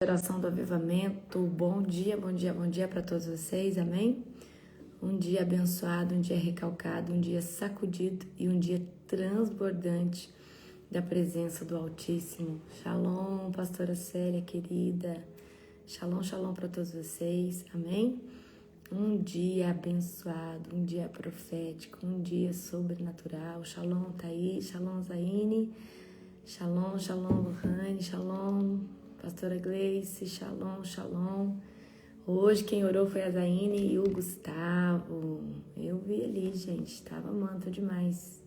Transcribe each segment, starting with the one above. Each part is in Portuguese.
Oração do avivamento, bom dia para todos vocês, amém? Um dia abençoado, um dia recalcado, um dia sacudido e um dia transbordante da presença do Altíssimo. Shalom, pastora Célia, querida. Shalom, shalom para todos vocês, amém? Um dia abençoado, um dia profético, um dia sobrenatural. Shalom, Thaís, shalom, Zaine, shalom, shalom, Lohane, shalom, pastora Gleice, shalom, shalom. Hoje quem orou foi a Zaine e o Gustavo. Eu vi ali, gente, estava amando demais.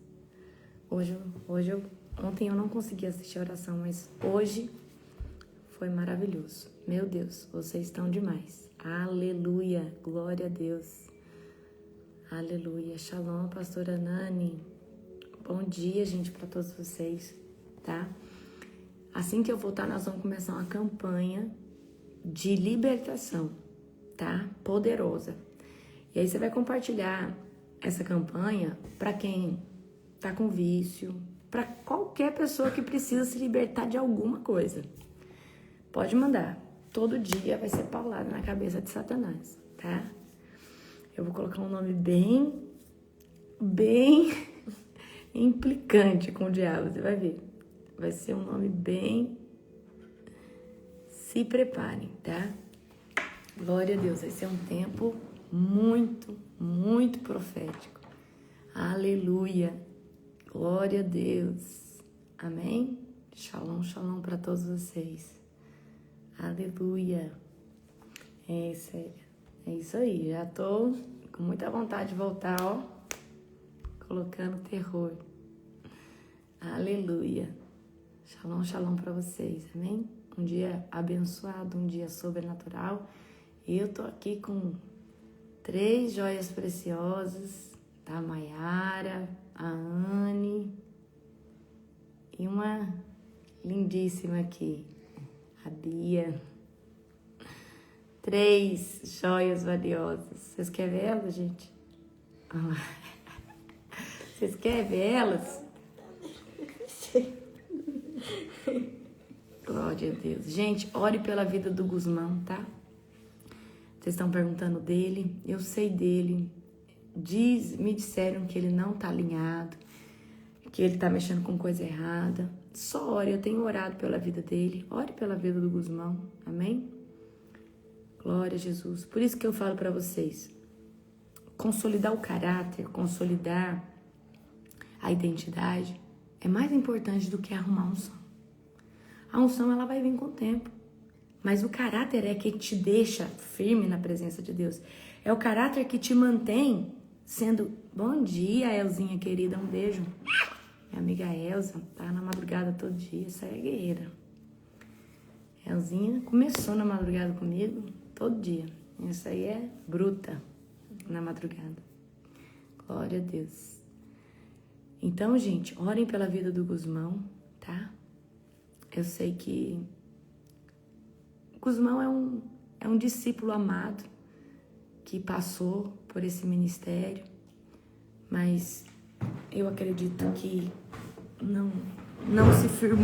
Ontem eu não consegui assistir a oração, mas hoje foi maravilhoso. Meu Deus, vocês estão demais. Aleluia, glória a Deus. Aleluia, shalom, pastora Nani. Bom dia, gente, para todos vocês, tá? Assim que eu voltar, nós vamos começar uma campanha de libertação, tá? Poderosa. E aí você vai compartilhar essa campanha para quem tá com vício, para qualquer pessoa que precisa se libertar de alguma coisa. Pode mandar. Todo dia vai ser paulada na cabeça de Satanás, tá? Eu vou colocar um nome bem implicante com o diabo, você vai ver. Vai ser um nome bem... Se preparem, tá? Glória a Deus, vai ser um tempo muito, muito profético. Aleluia. Glória a Deus. Amém? Shalom, shalom para todos vocês. Aleluia. É isso aí. Já tô com muita vontade de voltar, ó. Colocando terror. Aleluia. Shalom, shalom para vocês. Amém? Um dia abençoado, um dia sobrenatural. Eu tô aqui com 3 joias preciosas, tá? A Maiara, a Anne e uma lindíssima aqui, a Bia. 3 joias valiosas. Vocês querem ver elas, gente? Vocês querem ver elas? Glória a Deus. Gente, ore pela vida do Guzmão, tá? Vocês estão perguntando dele. Eu sei dele. Me disseram que ele não tá alinhado, que ele tá mexendo com coisa errada. Só ore. Eu tenho orado pela vida dele. Ore pela vida do Guzmão. Amém? Glória a Jesus. Por isso que eu falo pra vocês. Consolidar o caráter, consolidar a identidade é mais importante do que arrumar a unção. A unção, ela vai vir com o tempo. Mas o caráter é que te deixa firme na presença de Deus. É o caráter que te mantém sendo... Bom dia, Elzinha querida. Um beijo. Minha amiga Elza tá na madrugada todo dia. Essa é guerreira. Elzinha começou na madrugada comigo todo dia. Essa aí é bruta na madrugada. Glória a Deus. Então, gente, orem pela vida do Guzmão, tá? Eu sei que Guzmão é um discípulo amado que passou por esse ministério, mas eu acredito que não se firmou.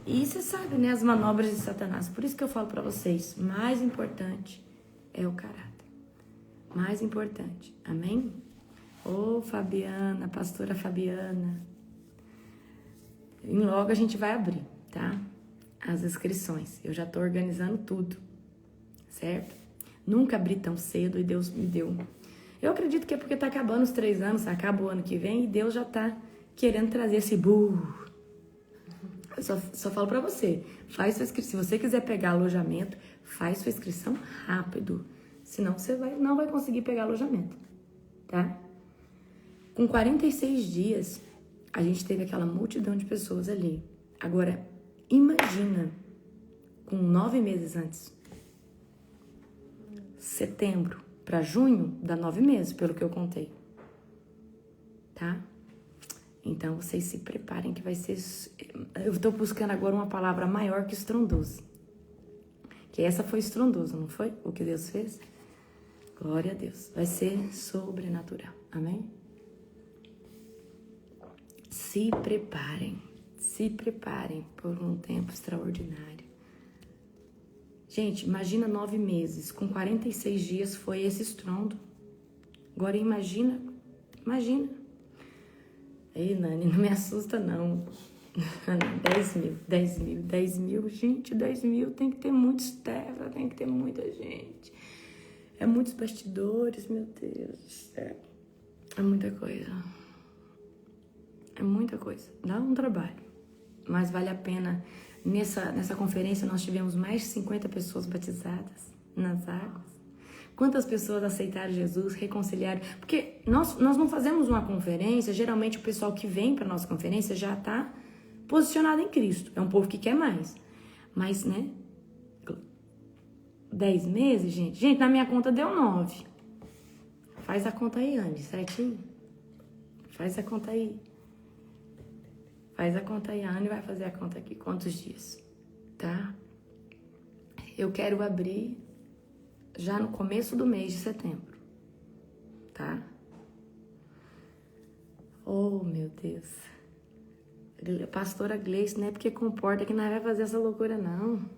E você sabe, né, as manobras de Satanás. Por isso que eu falo pra vocês, mais importante é o caráter. Mais importante, amém? Ô, Fabiana, pastora Fabiana. E logo a gente vai abrir, tá? As inscrições. Eu já tô organizando tudo, certo? Nunca abri tão cedo e Deus me deu. Eu acredito que é porque tá acabando os 3 anos, acaba o ano que vem e Deus já tá querendo trazer esse burro. Eu só falo pra você, faz sua inscrição. Se você quiser pegar alojamento, faz sua inscrição rápido. Senão você não vai conseguir pegar alojamento, tá? Com 46 dias, a gente teve aquela multidão de pessoas ali. Agora, imagina, com 9 meses antes. Setembro para junho, dá 9 meses, pelo que eu contei. Tá? Então, vocês se preparem que vai ser... Eu tô buscando agora uma palavra maior que estrondoso. Que essa foi estrondosa, não foi? O que Deus fez? Glória a Deus. Vai ser sobrenatural. Amém? Se preparem por um tempo extraordinário. Gente, imagina 9 meses, com 46 dias foi esse estrondo. Agora imagina. Ei, Nani, não me assusta não. 10 mil, gente, 10 mil tem que ter muitos terra, tem que ter muita gente. É muitos bastidores, meu Deus do céu. É muita coisa. É muita coisa. Dá um trabalho. Mas vale a pena. Nessa conferência nós tivemos mais de 50 pessoas batizadas nas águas. Quantas pessoas aceitaram Jesus, reconciliaram? Porque nós não fazemos uma conferência, geralmente o pessoal que vem para nossa conferência já está posicionado em Cristo. É um povo que quer mais. Mas, né? 10 meses, gente. Gente, na minha conta deu 9. Faz a conta aí, Andy, certinho? Faz a conta aí. Faz a conta aí. A Anne vai fazer a conta aqui. Quantos dias? Tá? Eu quero abrir já no começo do mês de setembro. Tá? Oh, meu Deus. Pastora Gleice, não é porque comporta que nós vai fazer essa loucura, não.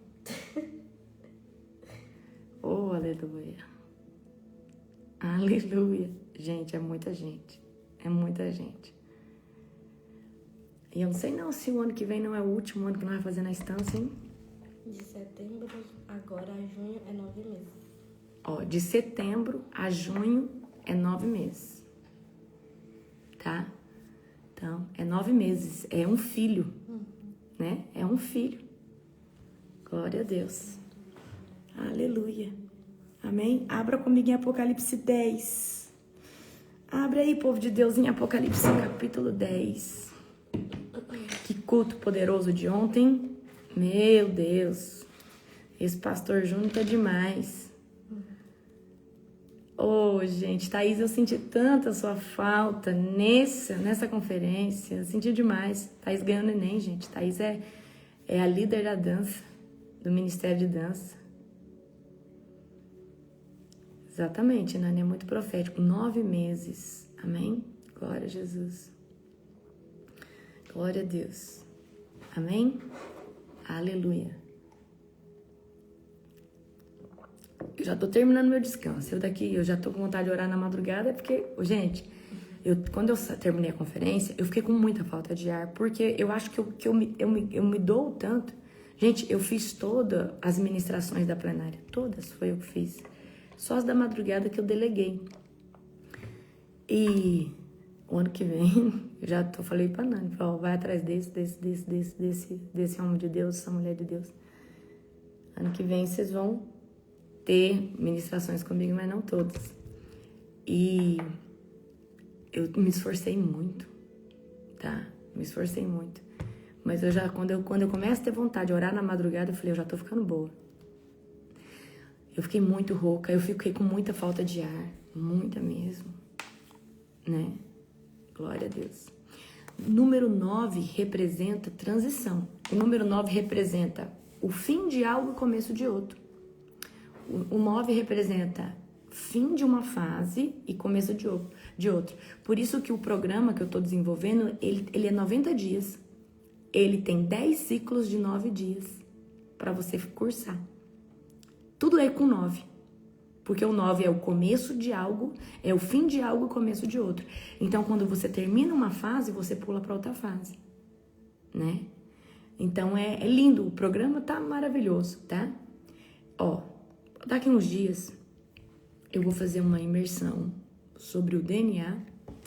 Oh, aleluia. Aleluia. Gente, é muita gente. É muita gente. E eu não sei não se o ano que vem não é o último ano que nós vamos fazer na estância, hein? De setembro agora a junho é 9 meses. Ó, de setembro a junho é 9 meses. Tá? Então, é 9 meses. É um filho. Né? É um filho. Glória a Deus. Aleluia. Amém? Abra comigo em Apocalipse 10. Abra aí, povo de Deus, em Apocalipse capítulo 10. Que culto poderoso de ontem. Meu Deus. Esse pastor Júnior tá demais. Oh, gente, Thaís, eu senti tanta sua falta nessa conferência. Eu senti demais. Thaís ganhou neném, gente. Thaís é a líder da dança, do Ministério de Dança. Exatamente, Nani, é muito profético. 9 meses. Amém? Glória a Jesus. Glória a Deus. Amém? Aleluia. Eu já tô terminando meu descanso. Eu já tô com vontade de orar na madrugada, porque, gente, quando eu terminei a conferência, eu fiquei com muita falta de ar, porque eu acho que eu me dou tanto. Gente, eu fiz todas as ministrações da plenária. Todas foi eu que fiz. Só as da madrugada que eu deleguei. E o ano que vem, falei pra Nani, vai atrás desse homem de Deus, essa mulher de Deus. Ano que vem vocês vão ter ministrações comigo, mas não todas. E eu me esforcei muito, tá? Me esforcei muito. Mas quando eu começo a ter vontade de orar na madrugada, eu falei, eu já tô ficando boa. Eu fiquei muito rouca, eu fiquei com muita falta de ar, muita mesmo, né? Glória a Deus. Número 9 representa transição. O número 9 representa o fim de algo e o começo de outro. O 9 representa fim de uma fase e começo de outro. Por isso que o programa que eu estou desenvolvendo, ele é 90 dias. Ele tem 10 ciclos de 9 dias para você cursar. Tudo é com 9. Porque o 9 é o começo de algo, é o fim de algo e o começo de outro. Então, quando você termina uma fase, você pula para outra fase, né? Então, é lindo. O programa tá maravilhoso, tá? Ó, daqui uns dias, eu vou fazer uma imersão sobre o DNA,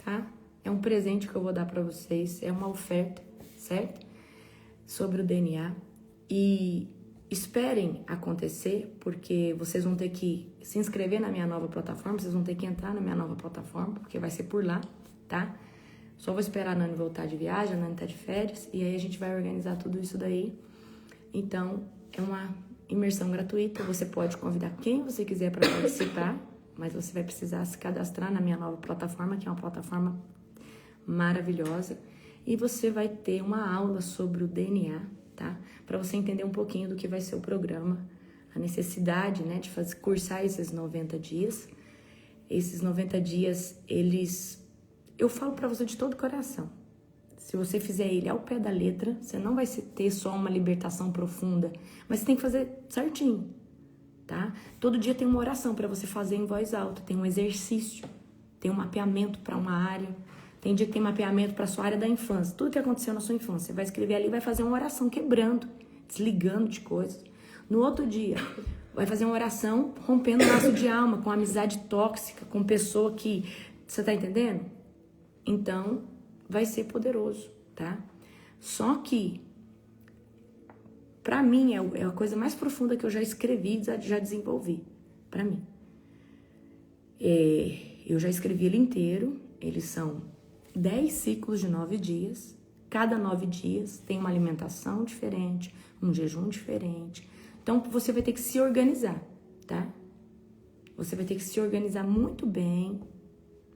tá? É um presente que eu vou dar para vocês, é uma oferta, certo? Sobre o DNA. E esperem acontecer, porque vocês vão ter que se inscrever na minha nova plataforma, vocês vão ter que entrar na minha nova plataforma, porque vai ser por lá, tá? Só vou esperar a Nani voltar de viagem, a Nani tá de férias, e aí a gente vai organizar tudo isso daí. Então, é uma imersão gratuita, você pode convidar quem você quiser para participar, mas você vai precisar se cadastrar na minha nova plataforma, que é uma plataforma maravilhosa, e você vai ter uma aula sobre o DNA, tá? Para você entender um pouquinho do que vai ser o programa, a necessidade, né, de cursar esses 90 dias. Esses 90 dias, eu falo para você de todo o coração. Se você fizer ele ao pé da letra, você não vai ter só uma libertação profunda, mas você tem que fazer certinho. tá? Todo dia tem uma oração para você fazer em voz alta, tem um exercício, tem um mapeamento para uma área, tem dia que tem mapeamento para sua área da infância, tudo que aconteceu na sua infância, você vai escrever ali, vai fazer uma oração quebrando, desligando de coisas. No outro dia, vai fazer uma oração rompendo o laço de alma, com amizade tóxica, com pessoa que... Você tá entendendo? Então, vai ser poderoso, tá? Só que, pra mim, é a coisa mais profunda que eu já escrevi, já desenvolvi, pra mim. Eu já escrevi ele inteiro, eles são 10 ciclos de 9 dias, cada 9 dias tem uma alimentação diferente, um jejum diferente. Então, você vai ter que se organizar, tá? Você vai ter que se organizar muito bem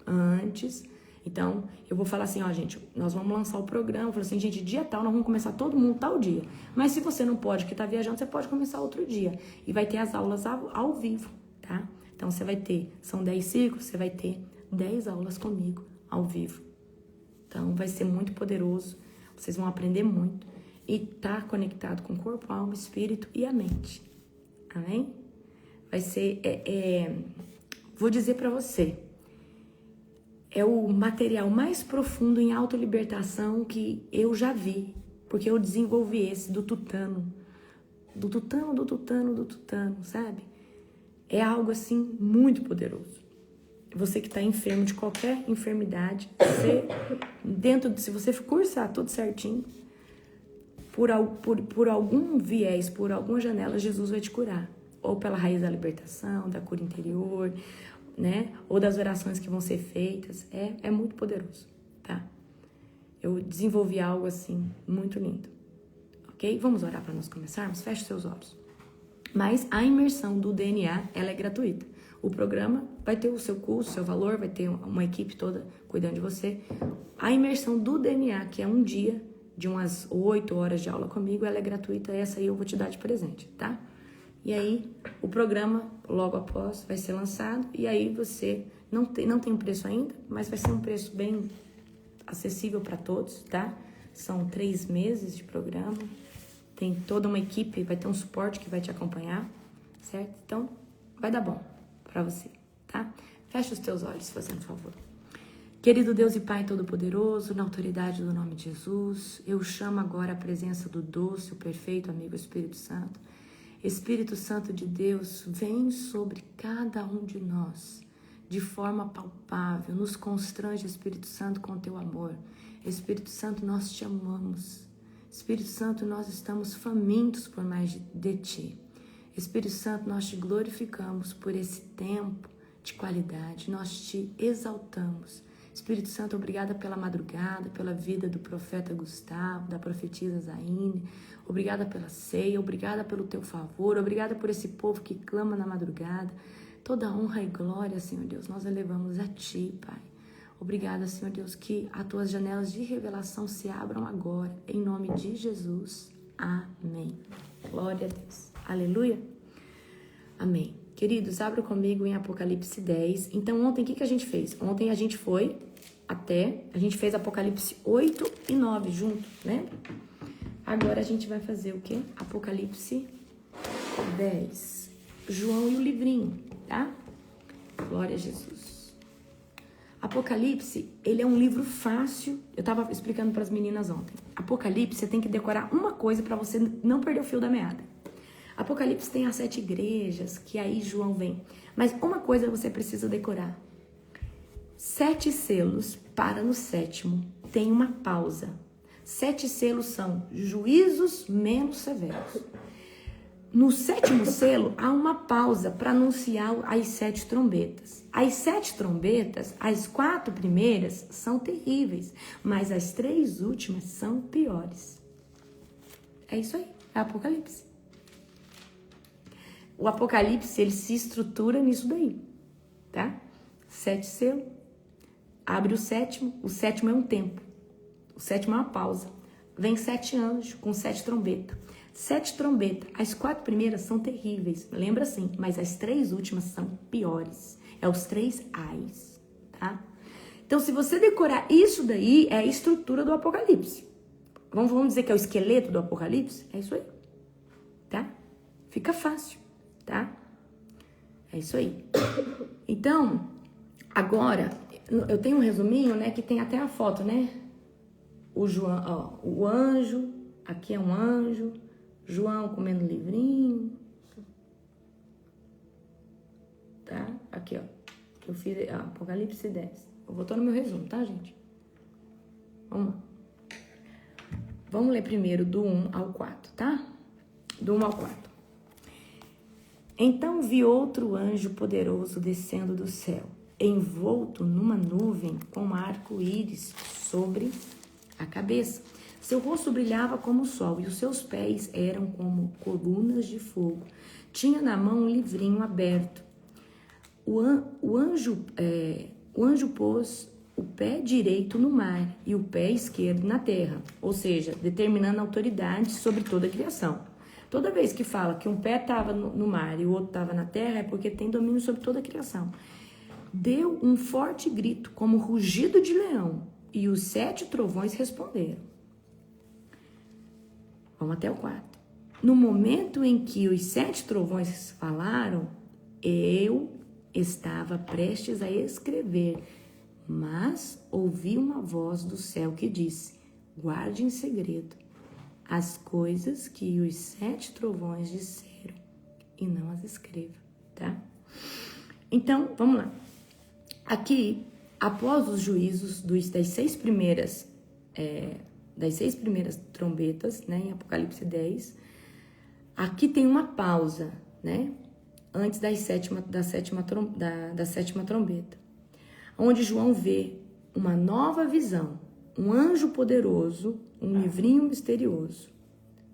antes. Então, eu vou falar assim, ó, gente, nós vamos lançar o programa. Eu falo assim, gente, dia tal, nós vamos começar todo mundo tal dia. Mas se você não pode, que tá viajando, você pode começar outro dia. E vai ter as aulas ao vivo, tá? Então, você vai ter, são 10 ciclos, você vai ter 10 aulas comigo ao vivo. Então, vai ser muito poderoso. Vocês vão aprender muito. E tá conectado com o corpo, a alma, o espírito e a mente. Amém? Vai ser, vou dizer pra você, é o material mais profundo em autolibertação que eu já vi. Porque eu desenvolvi esse do tutano. Do tutano, sabe? É algo assim muito poderoso. Você que está enfermo de qualquer enfermidade, se você cursar tudo certinho, por algum viés, por alguma janela, Jesus vai te curar. Ou pela raiz da libertação, da cura interior, né? Ou das orações que vão ser feitas. É muito poderoso, tá? Eu desenvolvi algo assim, muito lindo. Ok? Vamos orar para nós começarmos? Feche seus olhos. Mas a imersão do DNA, ela é gratuita. O programa vai ter o seu custo, o seu valor, vai ter uma equipe toda cuidando de você. A imersão do DNA, que é um dia de umas 8 horas de aula comigo, ela é gratuita. Essa aí eu vou te dar de presente, tá? E aí, o programa, logo após, vai ser lançado. E aí você, não tem um preço ainda, mas vai ser um preço bem acessível para todos, tá? São 3 meses de programa. Tem toda uma equipe, vai ter um suporte que vai te acompanhar, certo? Então, vai dar bom para você, tá? Fecha os teus olhos, fazendo favor. Querido Deus e Pai Todo-Poderoso, na autoridade do nome de Jesus, eu chamo agora a presença do doce, o perfeito amigo Espírito Santo. Espírito Santo de Deus, vem sobre cada um de nós, de forma palpável, nos constrange, Espírito Santo, com teu amor. Espírito Santo, nós te amamos. Espírito Santo, nós estamos famintos por mais de ti. Espírito Santo, nós te glorificamos por esse tempo de qualidade, nós te exaltamos. Espírito Santo, obrigada pela madrugada, pela vida do profeta Gustavo, da profetisa Zaine, obrigada pela ceia, obrigada pelo teu favor, obrigada por esse povo que clama na madrugada. Toda honra e glória, Senhor Deus, nós elevamos a ti, Pai. Obrigada, Senhor Deus, que as tuas janelas de revelação se abram agora, em nome de Jesus. Amém. Glória a Deus. Aleluia. Amém. Queridos, abra comigo em Apocalipse 10. Então, ontem, o que a gente fez? Ontem a gente fez Apocalipse 8 e 9 junto, né? Agora a gente vai fazer o quê? Apocalipse 10. João e o livrinho, tá? Glória a Jesus. Apocalipse, ele é um livro fácil. Eu estava explicando para as meninas ontem. Apocalipse, você tem que decorar uma coisa para você não perder o fio da meada. Apocalipse tem as 7 igrejas, que aí João vem. Mas uma coisa você precisa decorar. 7 selos, para no 7º, tem uma pausa. 7 selos são juízos menos severos. No 7º selo, há uma pausa para anunciar as 7 trombetas. As 7 trombetas, as 4 primeiras são terríveis, mas as 3 últimas são piores. É isso aí, é Apocalipse. O Apocalipse, ele se estrutura nisso daí, tá? 7 selos, abre o 7º, o 7º é um tempo, o 7º é uma pausa. Vem 7 anjos com 7 trombetas. 7 trombetas, as 4 primeiras são terríveis, lembra assim, mas as 3 últimas são piores. É os 3 ais, tá? Então, se você decorar isso daí, é a estrutura do Apocalipse. Vamos dizer que é o esqueleto do Apocalipse? É isso aí, tá? Fica fácil, tá? É isso aí. Então, agora, eu tenho um resuminho, né, que tem até a foto, né? O João, ó, o anjo, aqui é um anjo, João comendo livrinho. Tá? Aqui, ó. Eu fiz Apocalipse 10. Eu vou botar no meu resumo, tá, gente? Vamos lá. Vamos ler primeiro do 1 ao 4, tá? Do 1 ao 4. Então vi outro anjo poderoso descendo do céu, envolto numa nuvem com arco-íris sobre a cabeça. Seu rosto brilhava como o sol e os seus pés eram como colunas de fogo. Tinha na mão um livrinho aberto. O anjo pôs o pé direito no mar e o pé esquerdo na terra, ou seja, determinando autoridade sobre toda a criação. Toda vez que fala que um pé estava no mar e o outro estava na terra, é porque tem domínio sobre toda a criação. Deu um forte grito, como rugido de leão, e os 7 trovões responderam. Vamos até o 4. No momento em que os 7 trovões falaram, eu estava prestes a escrever, mas ouvi uma voz do céu que disse: guarde em segredo as coisas que os 7 trovões disseram e não as escreva, tá? Então, vamos lá. Aqui, após os juízos das 6 primeiras trombetas, né, em Apocalipse 10, aqui tem uma pausa, né, antes da sétima trombeta, onde João vê uma nova visão, um anjo poderoso, um livrinho misterioso,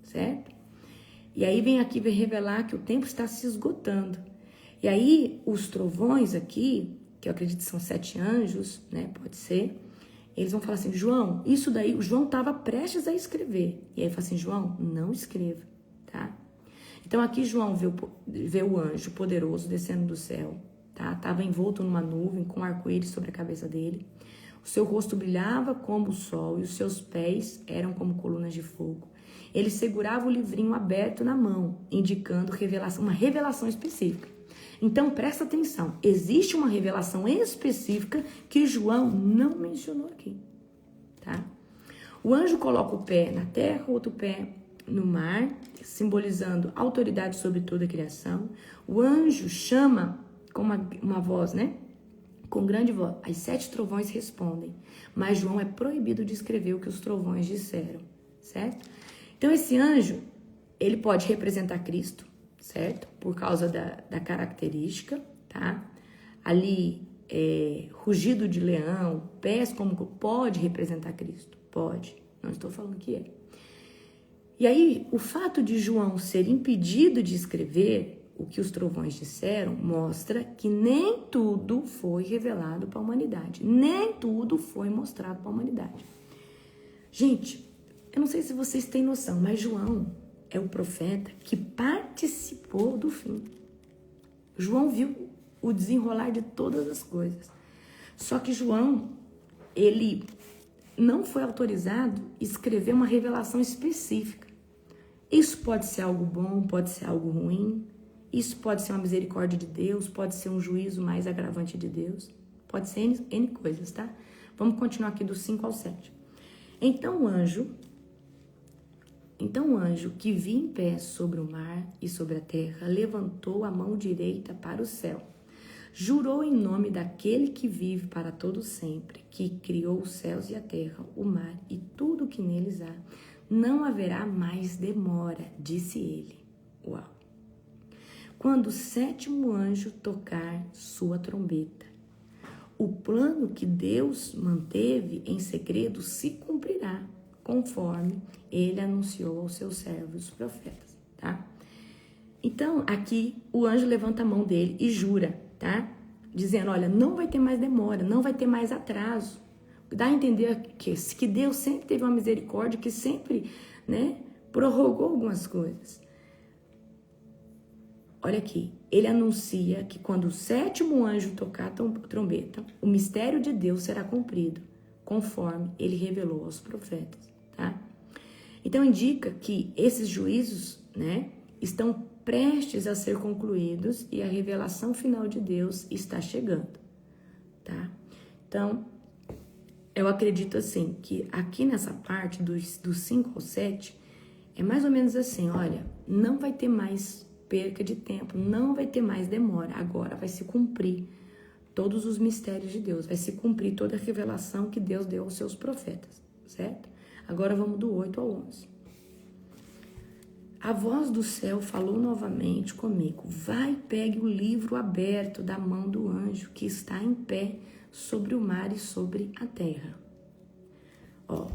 certo? E aí vem revelar que o tempo está se esgotando. E aí os trovões aqui, que eu acredito que são 7 anjos, né, pode ser, eles vão falar assim: João, isso daí, o João estava prestes a escrever. E aí ele fala assim: João, não escreva, tá? Então aqui João vê o anjo poderoso descendo do céu, tá? Estava envolto numa nuvem com arco-íris sobre a cabeça dele. O seu rosto brilhava como o sol e os seus pés eram como colunas de fogo. Ele segurava o livrinho aberto na mão, indicando uma revelação específica. Então, presta atenção. Existe uma revelação específica que João não mencionou aqui, tá? O anjo coloca o pé na terra, o outro pé no mar, simbolizando autoridade sobre toda a criação. O anjo chama com uma voz, né? Com grande voz. As 7 trovões respondem, mas João é proibido de escrever o que os trovões disseram, certo? Então, esse anjo, ele pode representar Cristo, certo? Por causa da característica, tá? Ali, rugido de leão, pés como... Pode representar Cristo, pode. Não estou falando que é. E aí, o fato de João ser impedido de escrever o que os trovões disseram mostra que nem tudo foi revelado para a humanidade. Nem tudo foi mostrado para a humanidade. Gente, eu não sei se vocês têm noção, mas João é o profeta que participou do fim. João viu o desenrolar de todas as coisas. Só que João, ele não foi autorizado a escrever uma revelação específica. Isso pode ser algo bom, pode ser algo ruim. Isso pode ser uma misericórdia de Deus, pode ser um juízo mais agravante de Deus. Pode ser N coisas, tá? Vamos continuar aqui do 5 ao 7. Então o anjo que vi em pé sobre o mar e sobre a terra, levantou a mão direita para o céu. Jurou em nome daquele que vive para todo sempre, que criou os céus e a terra, o mar e tudo o que neles há. Não haverá mais demora, disse ele. Uau! Quando o 7º anjo tocar sua trombeta, o plano que Deus manteve em segredo se cumprirá, conforme ele anunciou aos seus servos, os profetas, tá? Então, aqui, o anjo levanta a mão dele e jura, tá? Dizendo, olha, não vai ter mais demora, não vai ter mais atraso. Dá a entender que Deus sempre teve uma misericórdia, que sempre, né, prorrogou algumas coisas. Olha aqui, ele anuncia que quando o 7º anjo tocar a trombeta, o mistério de Deus será cumprido, conforme ele revelou aos profetas, tá? Então, indica que esses juízos, né, estão prestes a ser concluídos e a revelação final de Deus está chegando, tá? Então, eu acredito assim, que aqui nessa parte dos 5 ao 7, é mais ou menos assim, olha, não vai ter mais perca de tempo, não vai ter mais demora, agora vai se cumprir todos os mistérios de Deus, vai se cumprir toda a revelação que Deus deu aos seus profetas, certo? Agora vamos do 8 ao 11. A voz do céu falou novamente comigo. Vai, pegue o livro aberto da mão do anjo que está em pé sobre o mar e sobre a terra. Ó,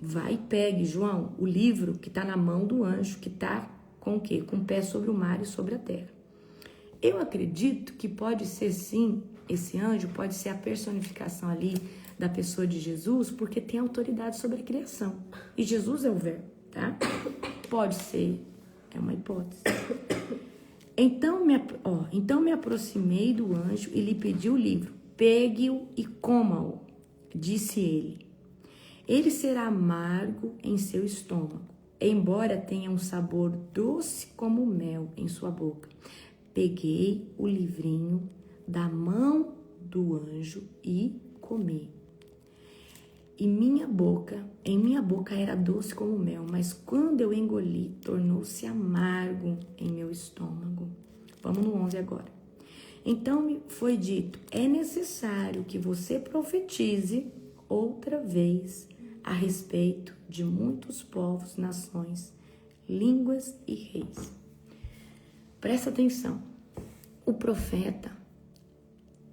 vai, pegue, João, o livro que está na mão do anjo que está com o quê? Com o pé sobre o mar e sobre a terra. Eu acredito que pode ser sim, esse anjo pode ser a personificação ali da pessoa de Jesus, porque tem autoridade sobre a criação. E Jesus é o verbo, tá? Pode ser, é uma hipótese. Então me aproximei do anjo e lhe pedi o livro. Pegue-o e coma-o, disse ele. Ele será amargo em seu estômago, embora tenha um sabor doce como mel em sua boca. Peguei o livrinho da mão do anjo e comi. Em minha boca era doce como mel, mas quando eu engoli, tornou-se amargo em meu estômago. Vamos no 11 agora. Então me foi dito, é necessário que você profetize outra vez a respeito de muitos povos, nações, línguas e reis. Presta atenção, o profeta,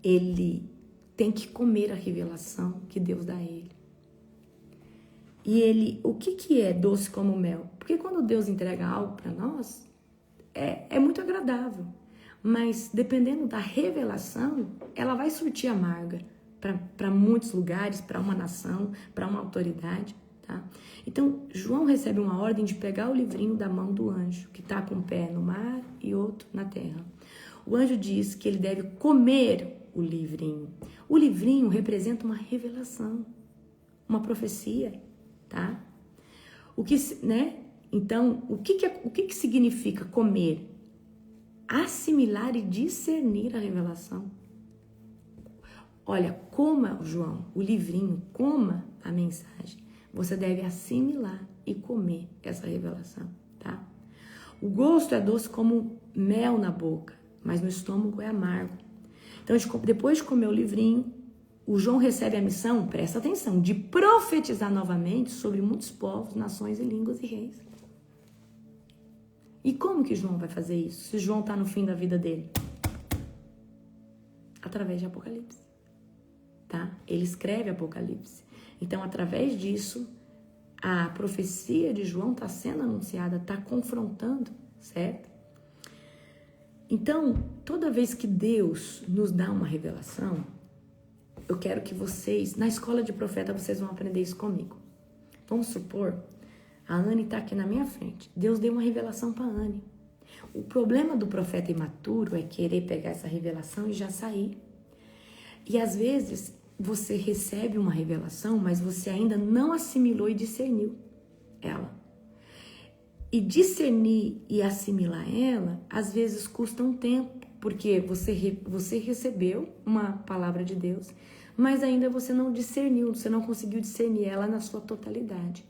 ele tem que comer a revelação que Deus dá a ele. E o que é doce como mel? Porque quando Deus entrega algo para nós, é muito agradável. Mas dependendo da revelação, ela vai surtir amarga para muitos lugares, para uma nação, para uma autoridade, tá? Então, João recebe uma ordem de pegar o livrinho da mão do anjo, que está com um pé no mar e outro na terra. O anjo diz que ele deve comer o livrinho. O livrinho representa uma revelação, uma profecia, tá? Então, o que significa comer? Assimilar e discernir a revelação. Olha, coma, João, o livrinho, coma a mensagem. Você deve assimilar e comer essa revelação, tá? O gosto é doce como mel na boca, mas no estômago é amargo. Então, depois de comer o livrinho, o João recebe a missão, presta atenção, de profetizar novamente sobre muitos povos, nações e línguas e reis. E como que João vai fazer isso, se João está no fim da vida dele? Através de Apocalipse, tá? Ele escreve Apocalipse. Então, através disso, a profecia de João está sendo anunciada, está confrontando, certo? Então, toda vez que Deus nos dá uma revelação, eu quero que vocês, na escola de profeta, vocês vão aprender isso comigo. Vamos supor, a Anne está aqui na minha frente. Deus deu uma revelação para a Anne. O problema do profeta imaturo é querer pegar essa revelação e já sair. E às vezes você recebe uma revelação, mas você ainda não assimilou e discerniu ela. E discernir e assimilar ela, às vezes custa um tempo, porque você recebeu uma palavra de Deus, mas ainda você não discerniu, você não conseguiu discernir ela na sua totalidade.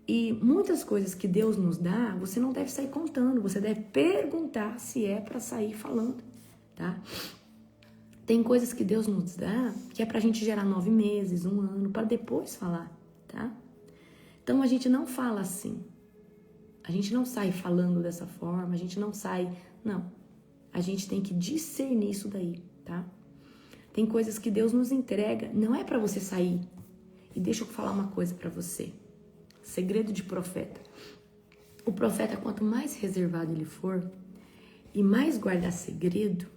E muitas coisas que Deus nos dá, você não deve sair contando, você deve perguntar se é para sair falando, tá? Tem coisas que Deus nos dá que é pra gente gerar 9 meses, 1 ano, para depois falar, tá? Então a gente não fala assim, a gente não sai falando dessa forma, a gente não sai, não. A gente tem que discernir isso daí, tá? Tem coisas que Deus nos entrega, não é para você sair. E deixa eu falar uma coisa para você. Segredo de profeta. O profeta, quanto mais reservado ele for e mais guardar segredo,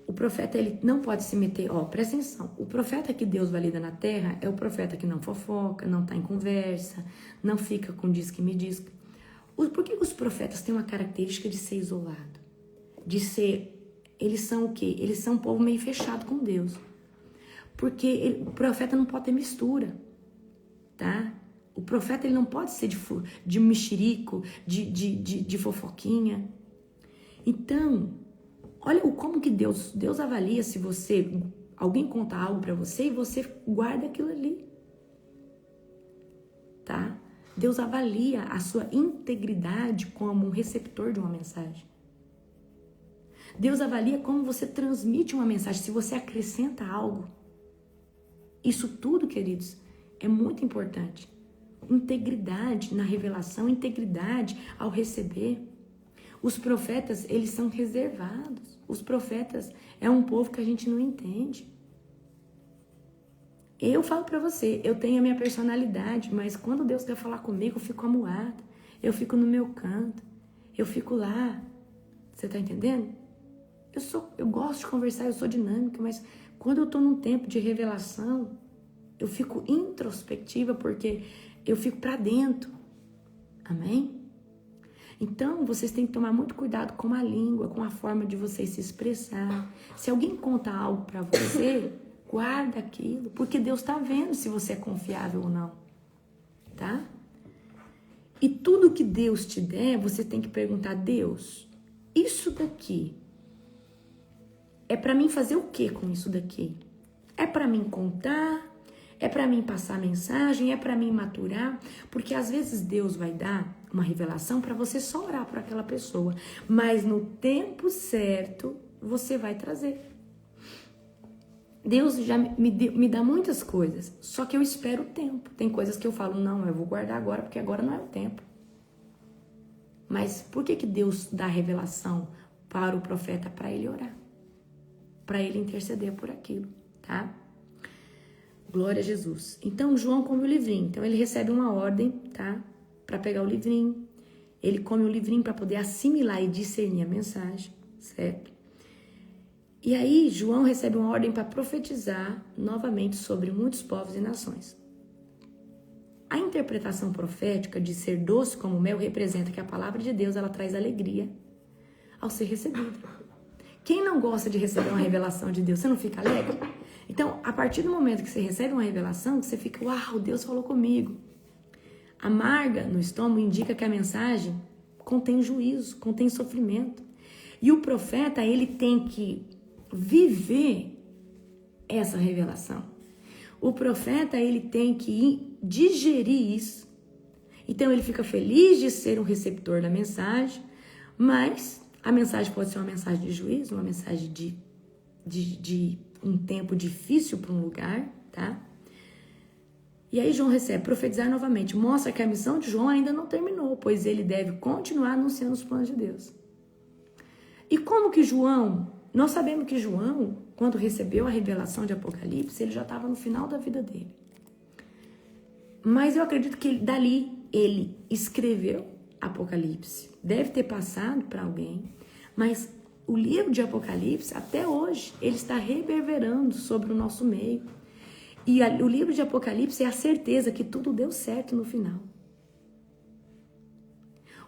o profeta ele não pode se meter, presta atenção, o profeta que Deus valida na terra é o profeta que não fofoca, não tá em conversa, não fica com diz que me diz. Por que os profetas têm uma característica de ser isolado? Eles são o quê? Eles são um povo meio fechado com Deus. Porque o profeta não pode ter mistura, tá? O profeta ele não pode ser de mexerico, de fofoquinha. Então, olha como que Deus avalia se alguém conta algo para você e você guarda aquilo ali. Tá? Deus avalia a sua integridade como um receptor de uma mensagem. Deus avalia como você transmite uma mensagem, se você acrescenta algo. Isso tudo, queridos, é muito importante. Integridade na revelação, integridade ao receber. Os profetas, eles são reservados. Os profetas é um povo que a gente não entende. Eu falo pra você, eu tenho a minha personalidade, mas quando Deus quer falar comigo, eu fico amuada. Eu fico no meu canto. Eu fico lá. Você tá entendendo? Eu gosto de conversar, eu sou dinâmica, mas quando eu tô num tempo de revelação, eu fico introspectiva porque eu fico pra dentro. Amém? Então, vocês têm que tomar muito cuidado com a língua, com a forma de vocês se expressar. Se alguém conta algo pra você, guarda aquilo, porque Deus tá vendo se você é confiável ou não. Tá? E tudo que Deus te der, você tem que perguntar: Deus, isso daqui é pra mim fazer o que com isso daqui? É pra mim contar? É pra mim passar mensagem? É pra mim maturar? Porque às vezes Deus vai dar uma revelação pra você só orar por aquela pessoa, mas no tempo certo você vai trazer. Deus já me dá muitas coisas, só que eu espero o tempo. Tem coisas que eu falo, não, eu vou guardar agora, porque agora não é o tempo. Mas por que Deus dá revelação para o profeta? Para ele orar, para ele interceder por aquilo, tá? Glória a Jesus. Então, João come o livrinho. Então, ele recebe uma ordem, tá? Para pegar o livrinho. Ele come o livrinho para poder assimilar e discernir a mensagem, certo? E aí, João recebe uma ordem para profetizar novamente sobre muitos povos e nações. A interpretação profética de ser doce como mel representa que a palavra de Deus, ela traz alegria ao ser recebida. Quem não gosta de receber uma revelação de Deus, você não fica alegre? Então, a partir do momento que você recebe uma revelação, você fica, uau, Deus falou comigo. Amarga no estômago indica que a mensagem contém juízo, contém sofrimento. E o profeta, ele tem que viver essa revelação. O profeta, ele tem que digerir isso. Então, ele fica feliz de ser um receptor da mensagem, mas a mensagem pode ser uma mensagem de juízo, uma mensagem de um tempo difícil para um lugar, tá? E aí João recebe, profetizar novamente, mostra que a missão de João ainda não terminou, pois ele deve continuar anunciando os planos de Deus. E como que João, nós sabemos que João, quando recebeu a revelação de Apocalipse, ele já estava no final da vida dele. Mas eu acredito que dali ele escreveu Apocalipse, deve ter passado para alguém, mas o livro de Apocalipse, até hoje, ele está reverberando sobre o nosso meio. E o livro de Apocalipse é a certeza que tudo deu certo no final.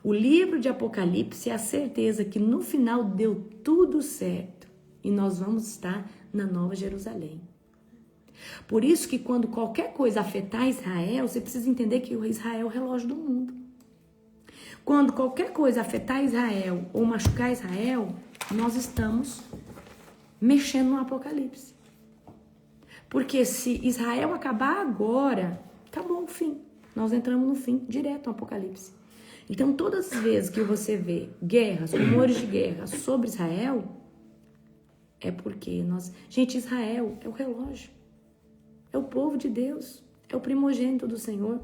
O livro de Apocalipse é a certeza que no final deu tudo certo. E nós vamos estar na Nova Jerusalém. Por isso que quando qualquer coisa afetar Israel, você precisa entender que o Israel é o relógio do mundo. Quando qualquer coisa afetar Israel ou machucar Israel, nós estamos mexendo no Apocalipse. Porque se Israel acabar agora, acabou o fim. Nós entramos no fim, direto no Apocalipse. Então, todas as vezes que você vê guerras, rumores de guerra sobre Israel, é porque Gente, Israel é o relógio. É o povo de Deus. É o primogênito do Senhor.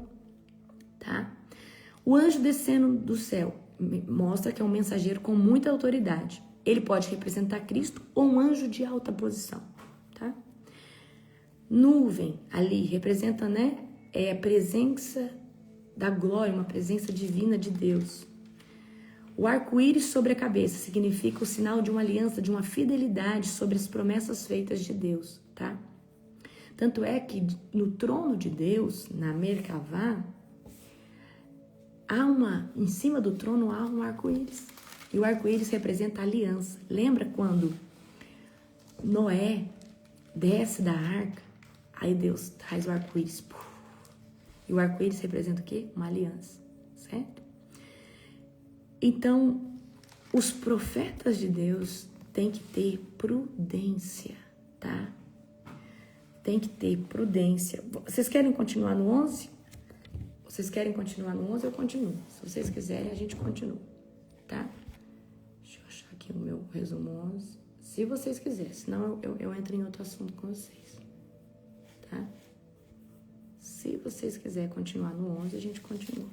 Tá? O anjo descendo do céu mostra que é um mensageiro com muita autoridade. Ele pode representar Cristo ou um anjo de alta posição, tá? Nuvem ali representa, a presença da glória, uma presença divina de Deus. O arco-íris sobre a cabeça significa o sinal de uma aliança, de uma fidelidade sobre as promessas feitas de Deus, tá? Tanto é que no trono de Deus, na Merkavá, em cima do trono há um arco-íris. E o arco-íris representa a aliança. Lembra quando Noé desce da arca? Aí Deus traz o arco-íris. E o arco-íris representa o quê? Uma aliança, certo? Então, os profetas de Deus têm que ter prudência, tá? Tem que ter prudência. Vocês querem continuar no 11? Vocês querem continuar no 11? Eu continuo. Se vocês quiserem, a gente continua, tá? Deixa eu achar aqui o meu resumo 11. Se vocês quiserem, senão eu entro em outro assunto com vocês, tá? Se vocês quiserem continuar no 11, a gente continua.